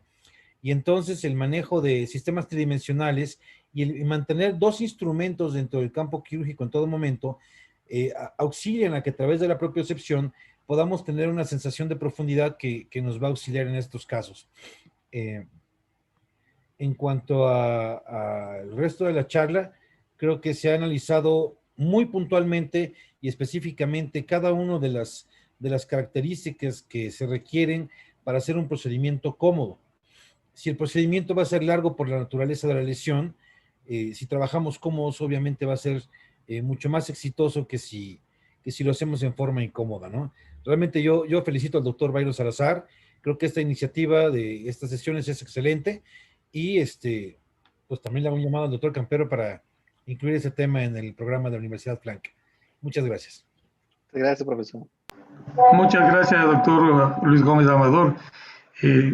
Y entonces el manejo de sistemas tridimensionales y mantener dos instrumentos dentro del campo quirúrgico en todo momento auxilian a que a través de la propiocepción podamos tener una sensación de profundidad que nos va a auxiliar en estos casos. En cuanto al resto de la charla, creo que se ha analizado muy puntualmente y específicamente cada una de las características que se requieren para hacer un procedimiento cómodo. Si el procedimiento va a ser largo por la naturaleza de la lesión, si trabajamos cómodos, obviamente va a ser mucho más exitoso que si lo hacemos en forma incómoda, ¿no? Realmente yo felicito al doctor Byron Salazar. Creo que esta iniciativa de estas sesiones es excelente y pues también le hago un llamado al doctor Campero para incluir ese tema en el programa de la Universidad Planck. Muchas gracias. Gracias, profesor. Muchas gracias, doctor Luis Gómez Amador.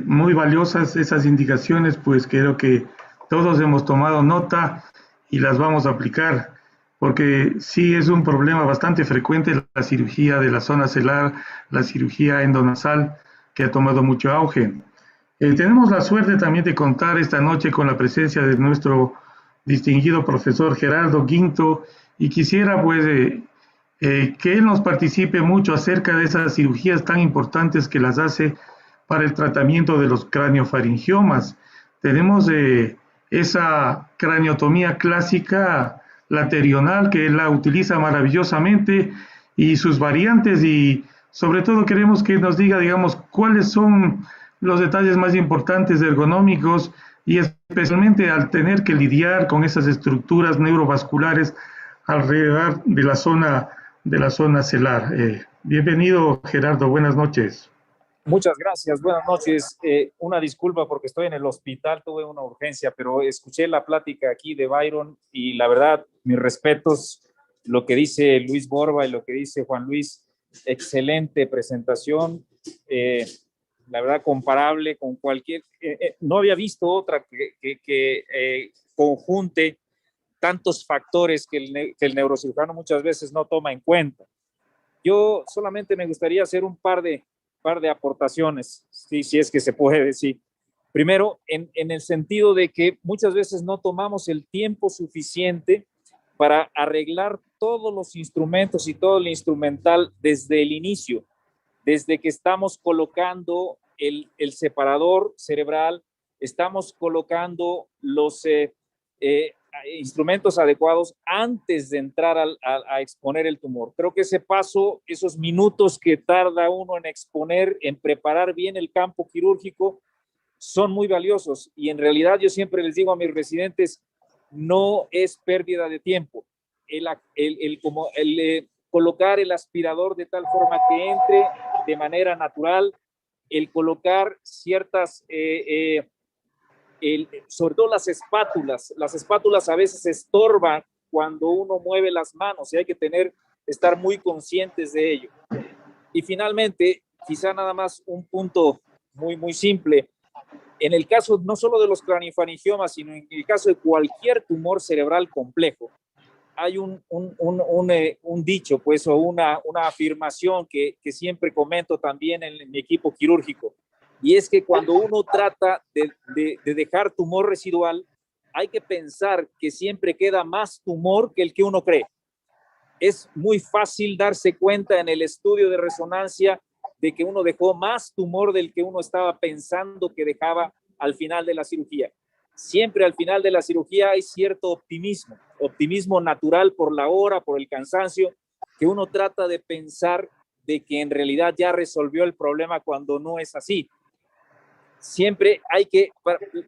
Muy valiosas esas indicaciones, pues creo que todos hemos tomado nota y las vamos a aplicar, porque sí es un problema bastante frecuente la cirugía de la zona celar, la cirugía endonasal, que ha tomado mucho auge. Tenemos la suerte también de contar esta noche con la presencia de nuestro distinguido profesor Gerardo Guinto, y quisiera pues que él nos participe mucho acerca de esas cirugías tan importantes que las hace para el tratamiento de los craniofaringiomas. Tenemos esa craniotomía clásica laterional que él la utiliza maravillosamente y sus variantes, y sobre todo queremos que nos diga, digamos, cuáles son los detalles más importantes ergonómicos y especialmente al tener que lidiar con esas estructuras neurovasculares alrededor de la zona celar. Bienvenido, Gerardo, buenas noches. Muchas gracias, buenas noches. Una disculpa porque estoy en el hospital, tuve una urgencia, pero escuché la plática aquí de Byron y la verdad, mis respetos, lo que dice Luis Borba y lo que dice Juan Luis, excelente presentación, la verdad comparable con cualquier, no había visto otra que conjunte tantos factores que el neurocirujano muchas veces no toma en cuenta. Yo solamente me gustaría hacer un par de aportaciones, si es que se puede decir. Primero, en el sentido de que muchas veces no tomamos el tiempo suficiente para arreglar todos los instrumentos y todo el instrumental desde el inicio, desde que estamos colocando el separador cerebral, estamos colocando los instrumentos adecuados antes de entrar a exponer el tumor. Creo que ese paso, esos minutos que tarda uno en exponer, en preparar bien el campo quirúrgico, son muy valiosos. Y en realidad yo siempre les digo a mis residentes, no es pérdida de tiempo. Colocar el aspirador de tal forma que entre de manera natural, el colocar ciertas... sobre todo las espátulas a veces estorban cuando uno mueve las manos y hay que estar muy conscientes de ello. Y finalmente, quizá nada más un punto muy, muy simple. En el caso no solo de los craniofaringiomas, sino en el caso de cualquier tumor cerebral complejo, hay un dicho, pues, o una afirmación que siempre comento también en mi equipo quirúrgico. Y es que cuando uno trata de dejar tumor residual, hay que pensar que siempre queda más tumor que el que uno cree. Es muy fácil darse cuenta en el estudio de resonancia de que uno dejó más tumor del que uno estaba pensando que dejaba al final de la cirugía. Siempre al final de la cirugía hay cierto optimismo natural por la hora, por el cansancio, que uno trata de pensar de que en realidad ya resolvió el problema cuando no es así. Siempre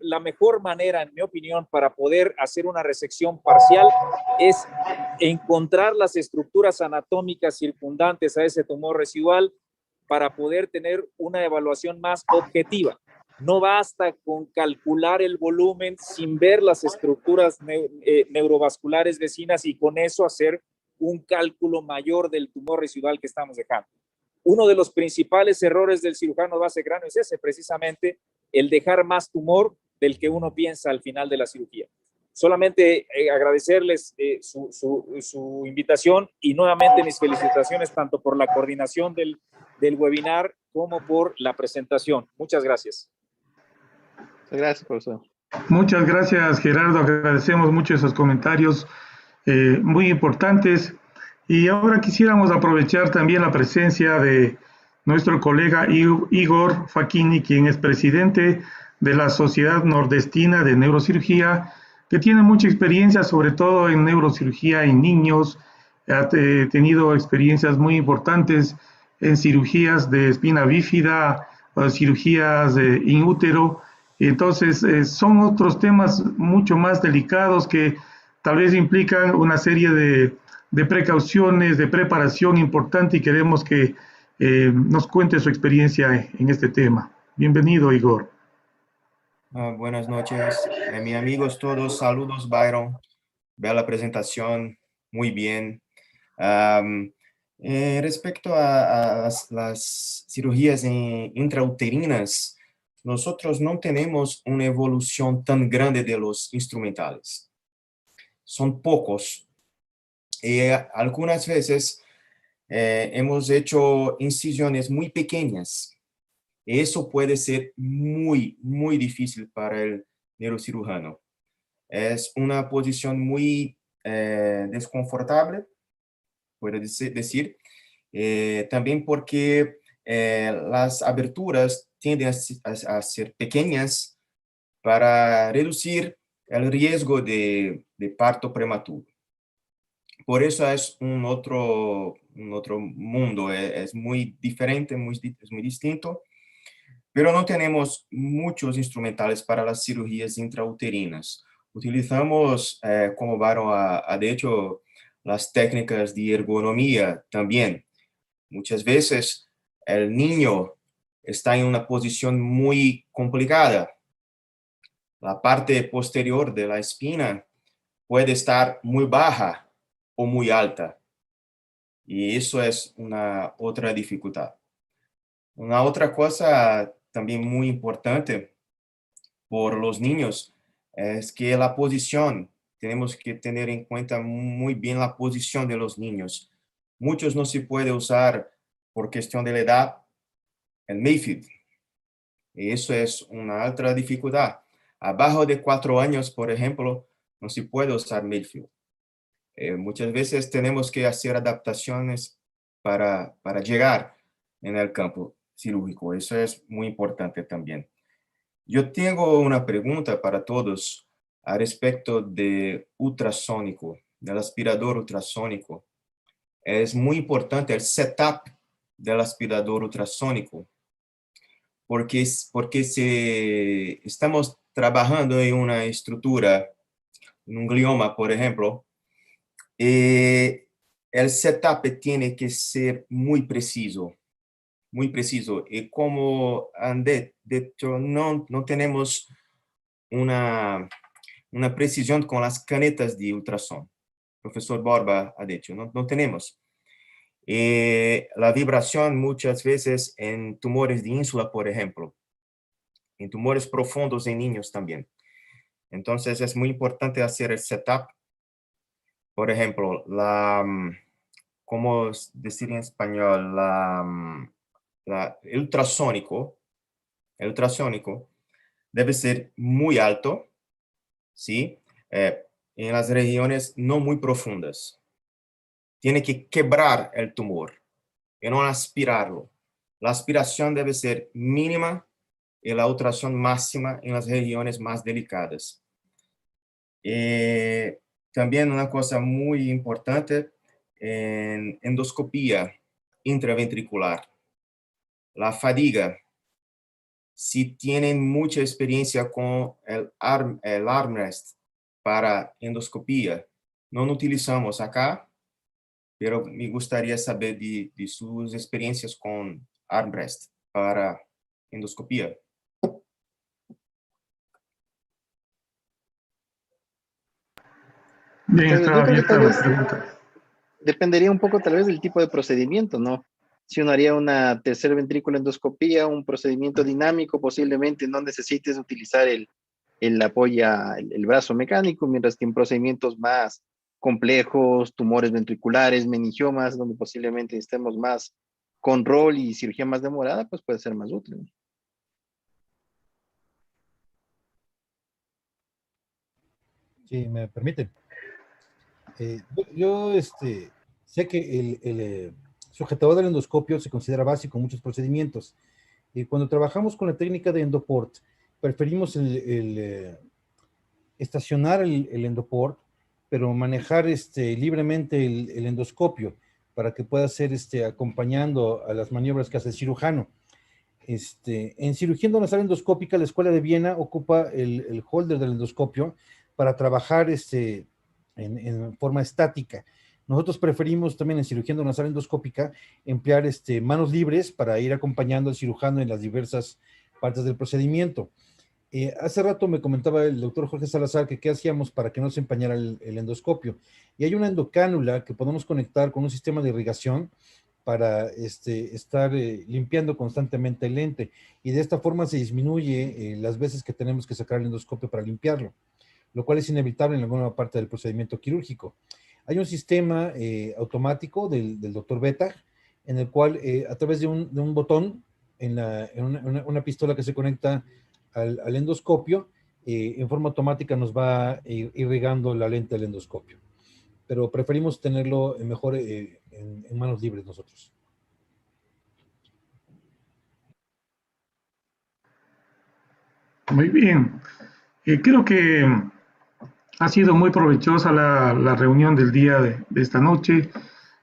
la mejor manera, en mi opinión, para poder hacer una resección parcial es encontrar las estructuras anatómicas circundantes a ese tumor residual para poder tener una evaluación más objetiva. No basta con calcular el volumen sin ver las estructuras neurovasculares vecinas y con eso hacer un cálculo mayor del tumor residual que estamos dejando. Uno de los principales errores del cirujano base cráneo es ese, precisamente el dejar más tumor del que uno piensa al final de la cirugía. Solamente agradecerles su invitación y nuevamente mis felicitaciones tanto por la coordinación del webinar como por la presentación. Muchas gracias. Gracias, profesor. Muchas gracias, Gerardo. Agradecemos mucho esos comentarios muy importantes. Y ahora quisiéramos aprovechar también la presencia de nuestro colega Igor Facchini, quien es presidente de la Sociedad Nordestina de Neurocirugía, que tiene mucha experiencia, sobre todo en neurocirugía en niños. Ha tenido experiencias muy importantes en cirugías de espina bífida, cirugías in útero. Entonces, son otros temas mucho más delicados que tal vez implican una serie de precauciones, de preparación importante y queremos que nos cuente su experiencia en este tema. Bienvenido, Igor. Buenas noches, mis amigos todos, saludos Byron, bella presentación, muy bien. Respecto a las cirugías intrauterinas, nosotros no tenemos una evolución tan grande de los instrumentales. Son pocos. Y algunas veces hemos hecho incisiones muy pequeñas. Eso puede ser muy, muy difícil para el neurocirujano. Es una posición muy desconfortable, puedo decir. También porque las aberturas tienden a ser pequeñas para reducir el riesgo de parto prematuro. Por eso es un otro mundo, es muy diferente, es muy distinto. Pero no tenemos muchos instrumentales para las cirugías intrauterinas. Utilizamos, como Byron ha dicho, las técnicas de ergonomía también. Muchas veces el niño está en una posición muy complicada. La parte posterior de la espina puede estar muy baja o muy alta. Y eso es una otra dificultad. Una otra cosa también muy importante por los niños es que la posición, tenemos que tener en cuenta muy bien la posición de los niños. Muchos no se puede usar por cuestión de la edad el Mayfield. Y eso es una otra dificultad. Abajo de 4 años, por ejemplo, no se puede usar Mayfield. Muchas veces tenemos que hacer adaptaciones para llegar en el campo cirúrgico. Eso es muy importante también. Yo tengo una pregunta para todos a respecto de ultrasónico, del aspirador ultrasónico. Es muy importante el setup del aspirador ultrasónico, porque si estamos trabajando en una estructura, en un glioma, por ejemplo, el setup tiene que ser muy preciso. Muy preciso. Y como de hecho no tenemos una precisión con las canetas de ultrasonido. Profesor Borba ha dicho, no tenemos. La vibración muchas veces en tumores de ínsula, por ejemplo, en tumores profundos en niños también. Entonces es muy importante hacer el setup. Por ejemplo, ¿cómo decir en español? El ultrasónico debe ser muy alto, ¿sí? En las regiones no muy profundas. Tiene que quebrar el tumor y no aspirarlo. La aspiración debe ser mínima y la ultrasonido máxima en las regiones más delicadas. También una cosa muy importante en endoscopía intraventricular. La fadiga. Si tienen mucha experiencia con el armrest para endoscopía, no utilizamos acá, pero me gustaría saber de sus experiencias con armrest para endoscopía. Bien, está Yo creo que abierta tal la vez pregunta. dependería un poco tal vez del tipo de procedimiento, ¿no? Si uno haría una tercer ventrículo endoscopía, un procedimiento dinámico, posiblemente no necesites utilizar el apoyo, el brazo mecánico, mientras que en procedimientos más complejos, tumores ventriculares, meningiomas, donde posiblemente necesitemos más control y cirugía más demorada, pues puede ser más útil. Si me permiten. Yo sé que el sujetador del endoscopio se considera básico en muchos procedimientos. Y cuando trabajamos con la técnica de endoport, preferimos estacionar el endoport, pero manejar libremente el endoscopio para que pueda ser acompañando a las maniobras que hace el cirujano. En cirugía endonasal endoscópica, la Escuela de Viena ocupa el holder del endoscopio para trabajar en forma estática. Nosotros preferimos también en cirugía endonasal endoscópica emplear manos libres para ir acompañando al cirujano en las diversas partes del procedimiento. Hace rato me comentaba el doctor Jorge Salazar que qué hacíamos para que no se empañara el endoscopio. Y hay una endocánula que podemos conectar con un sistema de irrigación para estar limpiando constantemente el lente. Y de esta forma se disminuye las veces que tenemos que sacar el endoscopio para limpiarlo, lo cual es inevitable en alguna parte del procedimiento quirúrgico. Hay un sistema automático del doctor Betag, en el cual a través de un botón en una pistola que se conecta al endoscopio, en forma automática nos va irrigando la lente del endoscopio. Pero preferimos tenerlo mejor en manos libres nosotros. Muy bien. Creo que ha sido muy provechosa la reunión del día de esta noche.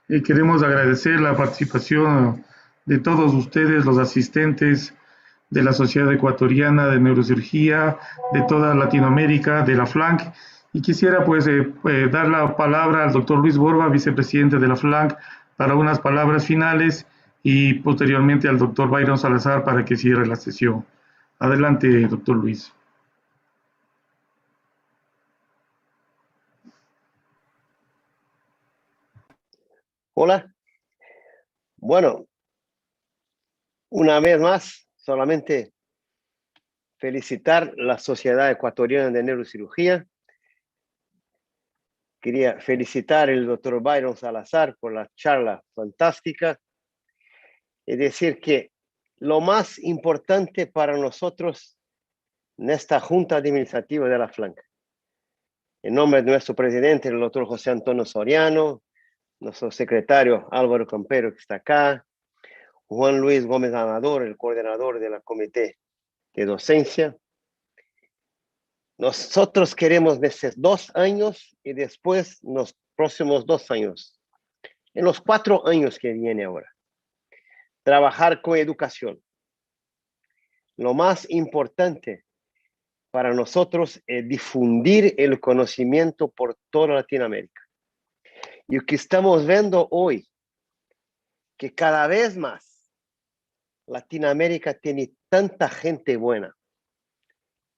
Queremos agradecer la participación de todos ustedes, los asistentes de la Sociedad Ecuatoriana de Neurocirugía, de toda Latinoamérica, de la FLANC. Y quisiera dar la palabra al doctor Luis Borba, vicepresidente de la FLANC, para unas palabras finales y posteriormente al doctor Byron Salazar para que cierre la sesión. Adelante, doctor Luis. Hola. Bueno, una vez más, solamente felicitar la Sociedad Ecuatoriana de Neurocirugía. Quería felicitar al doctor Byron Salazar por la charla fantástica. Es decir, que lo más importante para nosotros en esta Junta Administrativa de la FLANC, en nombre de nuestro presidente, el doctor José Antonio Soriano, nuestro secretario Álvaro Campero, que está acá, Juan Luis Gómez Amador, el coordinador de la comité de docencia. Nosotros queremos desde 2 años y después los próximos 2 años, en los 4 años que viene ahora, trabajar con educación. Lo más importante para nosotros es difundir el conocimiento por toda Latinoamérica. Y lo que estamos viendo hoy, que cada vez más Latinoamérica tiene tanta gente buena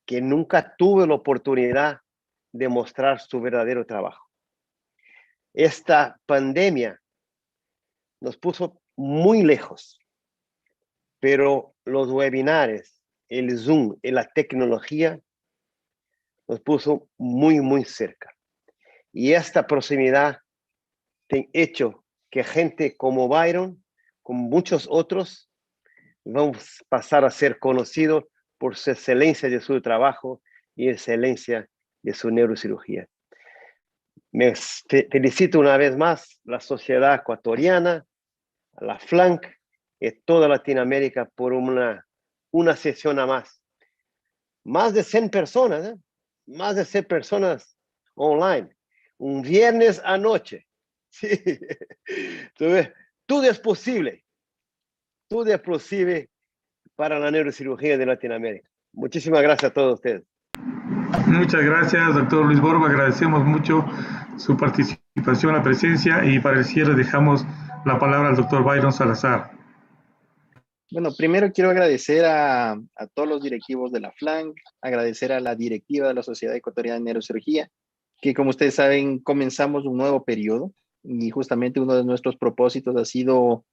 que nunca tuvo la oportunidad de mostrar su verdadero trabajo. Esta pandemia nos puso muy lejos, pero los webinares, el Zoom y la tecnología nos puso muy, muy cerca. Y esta proximidad ha hecho que gente como Byron, como muchos otros, vamos a pasar a ser conocidos por su excelencia de su trabajo y excelencia de su neurocirugía. Me felicito una vez más a la Sociedad Ecuatoriana, a la FLANC y toda Latinoamérica por una sesión a más. Más de 100 personas, ¿eh? Más de 100 personas online. Un viernes anoche. Sí. Todo es posible. Todo es posible para la neurocirugía de Latinoamérica. Muchísimas gracias a todos ustedes. Muchas gracias, doctor Luis Borba. Agradecemos mucho su participación, la presencia, y para el cierre dejamos la palabra al doctor Byron Salazar. Bueno, primero quiero agradecer a todos los directivos de la FLANC, agradecer a la directiva de la Sociedad Ecuatoriana de Neurocirugía, que como ustedes saben, comenzamos un nuevo periodo y justamente uno de nuestros propósitos ha sido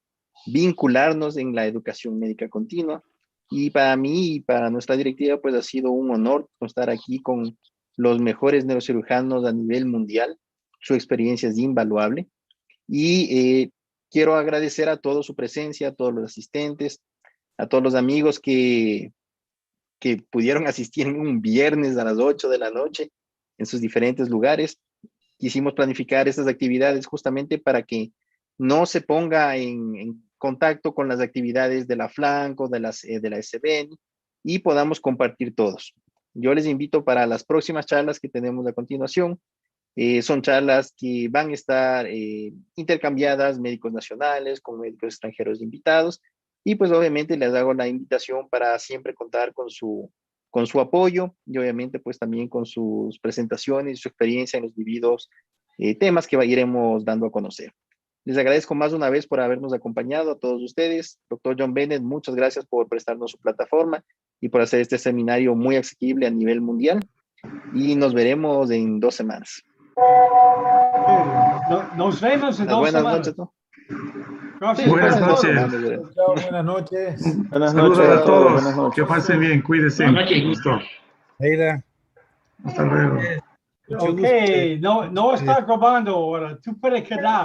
vincularnos en la educación médica continua. Y para mí y para nuestra directiva, pues ha sido un honor estar aquí con los mejores neurocirujanos a nivel mundial. Su experiencia es invaluable. Y quiero agradecer a todos su presencia, a todos los asistentes, a todos los amigos que pudieron asistir en un viernes a las 8 de la noche. en sus diferentes lugares. Quisimos planificar estas actividades justamente para que no se ponga en contacto con las actividades de la FLANC o de la SBN y podamos compartir todos. Yo les invito para las próximas charlas que tenemos a continuación. Son charlas que van a estar intercambiadas, médicos nacionales con médicos extranjeros invitados, y pues obviamente les hago la invitación para siempre contar con su apoyo y obviamente pues también con sus presentaciones y su experiencia en los vividos temas que iremos dando a conocer. Les agradezco más una vez por habernos acompañado a todos ustedes. Doctor John Bennett, muchas gracias por prestarnos su plataforma y por hacer este seminario muy asequible a nivel mundial, y nos veremos en 2 semanas. Nos vemos en 2 Buenas semanas. noches, ¿no? Gracias. Buenas Buenas noches. Chao, buenas noches. Buenas Saludos noches a todos. buenas noches. Que pasen bien. Cuídense. Gusto. Aida, Hasta luego. mucho Ok, gusto. no está grabando ahora. Tú puedes quedar.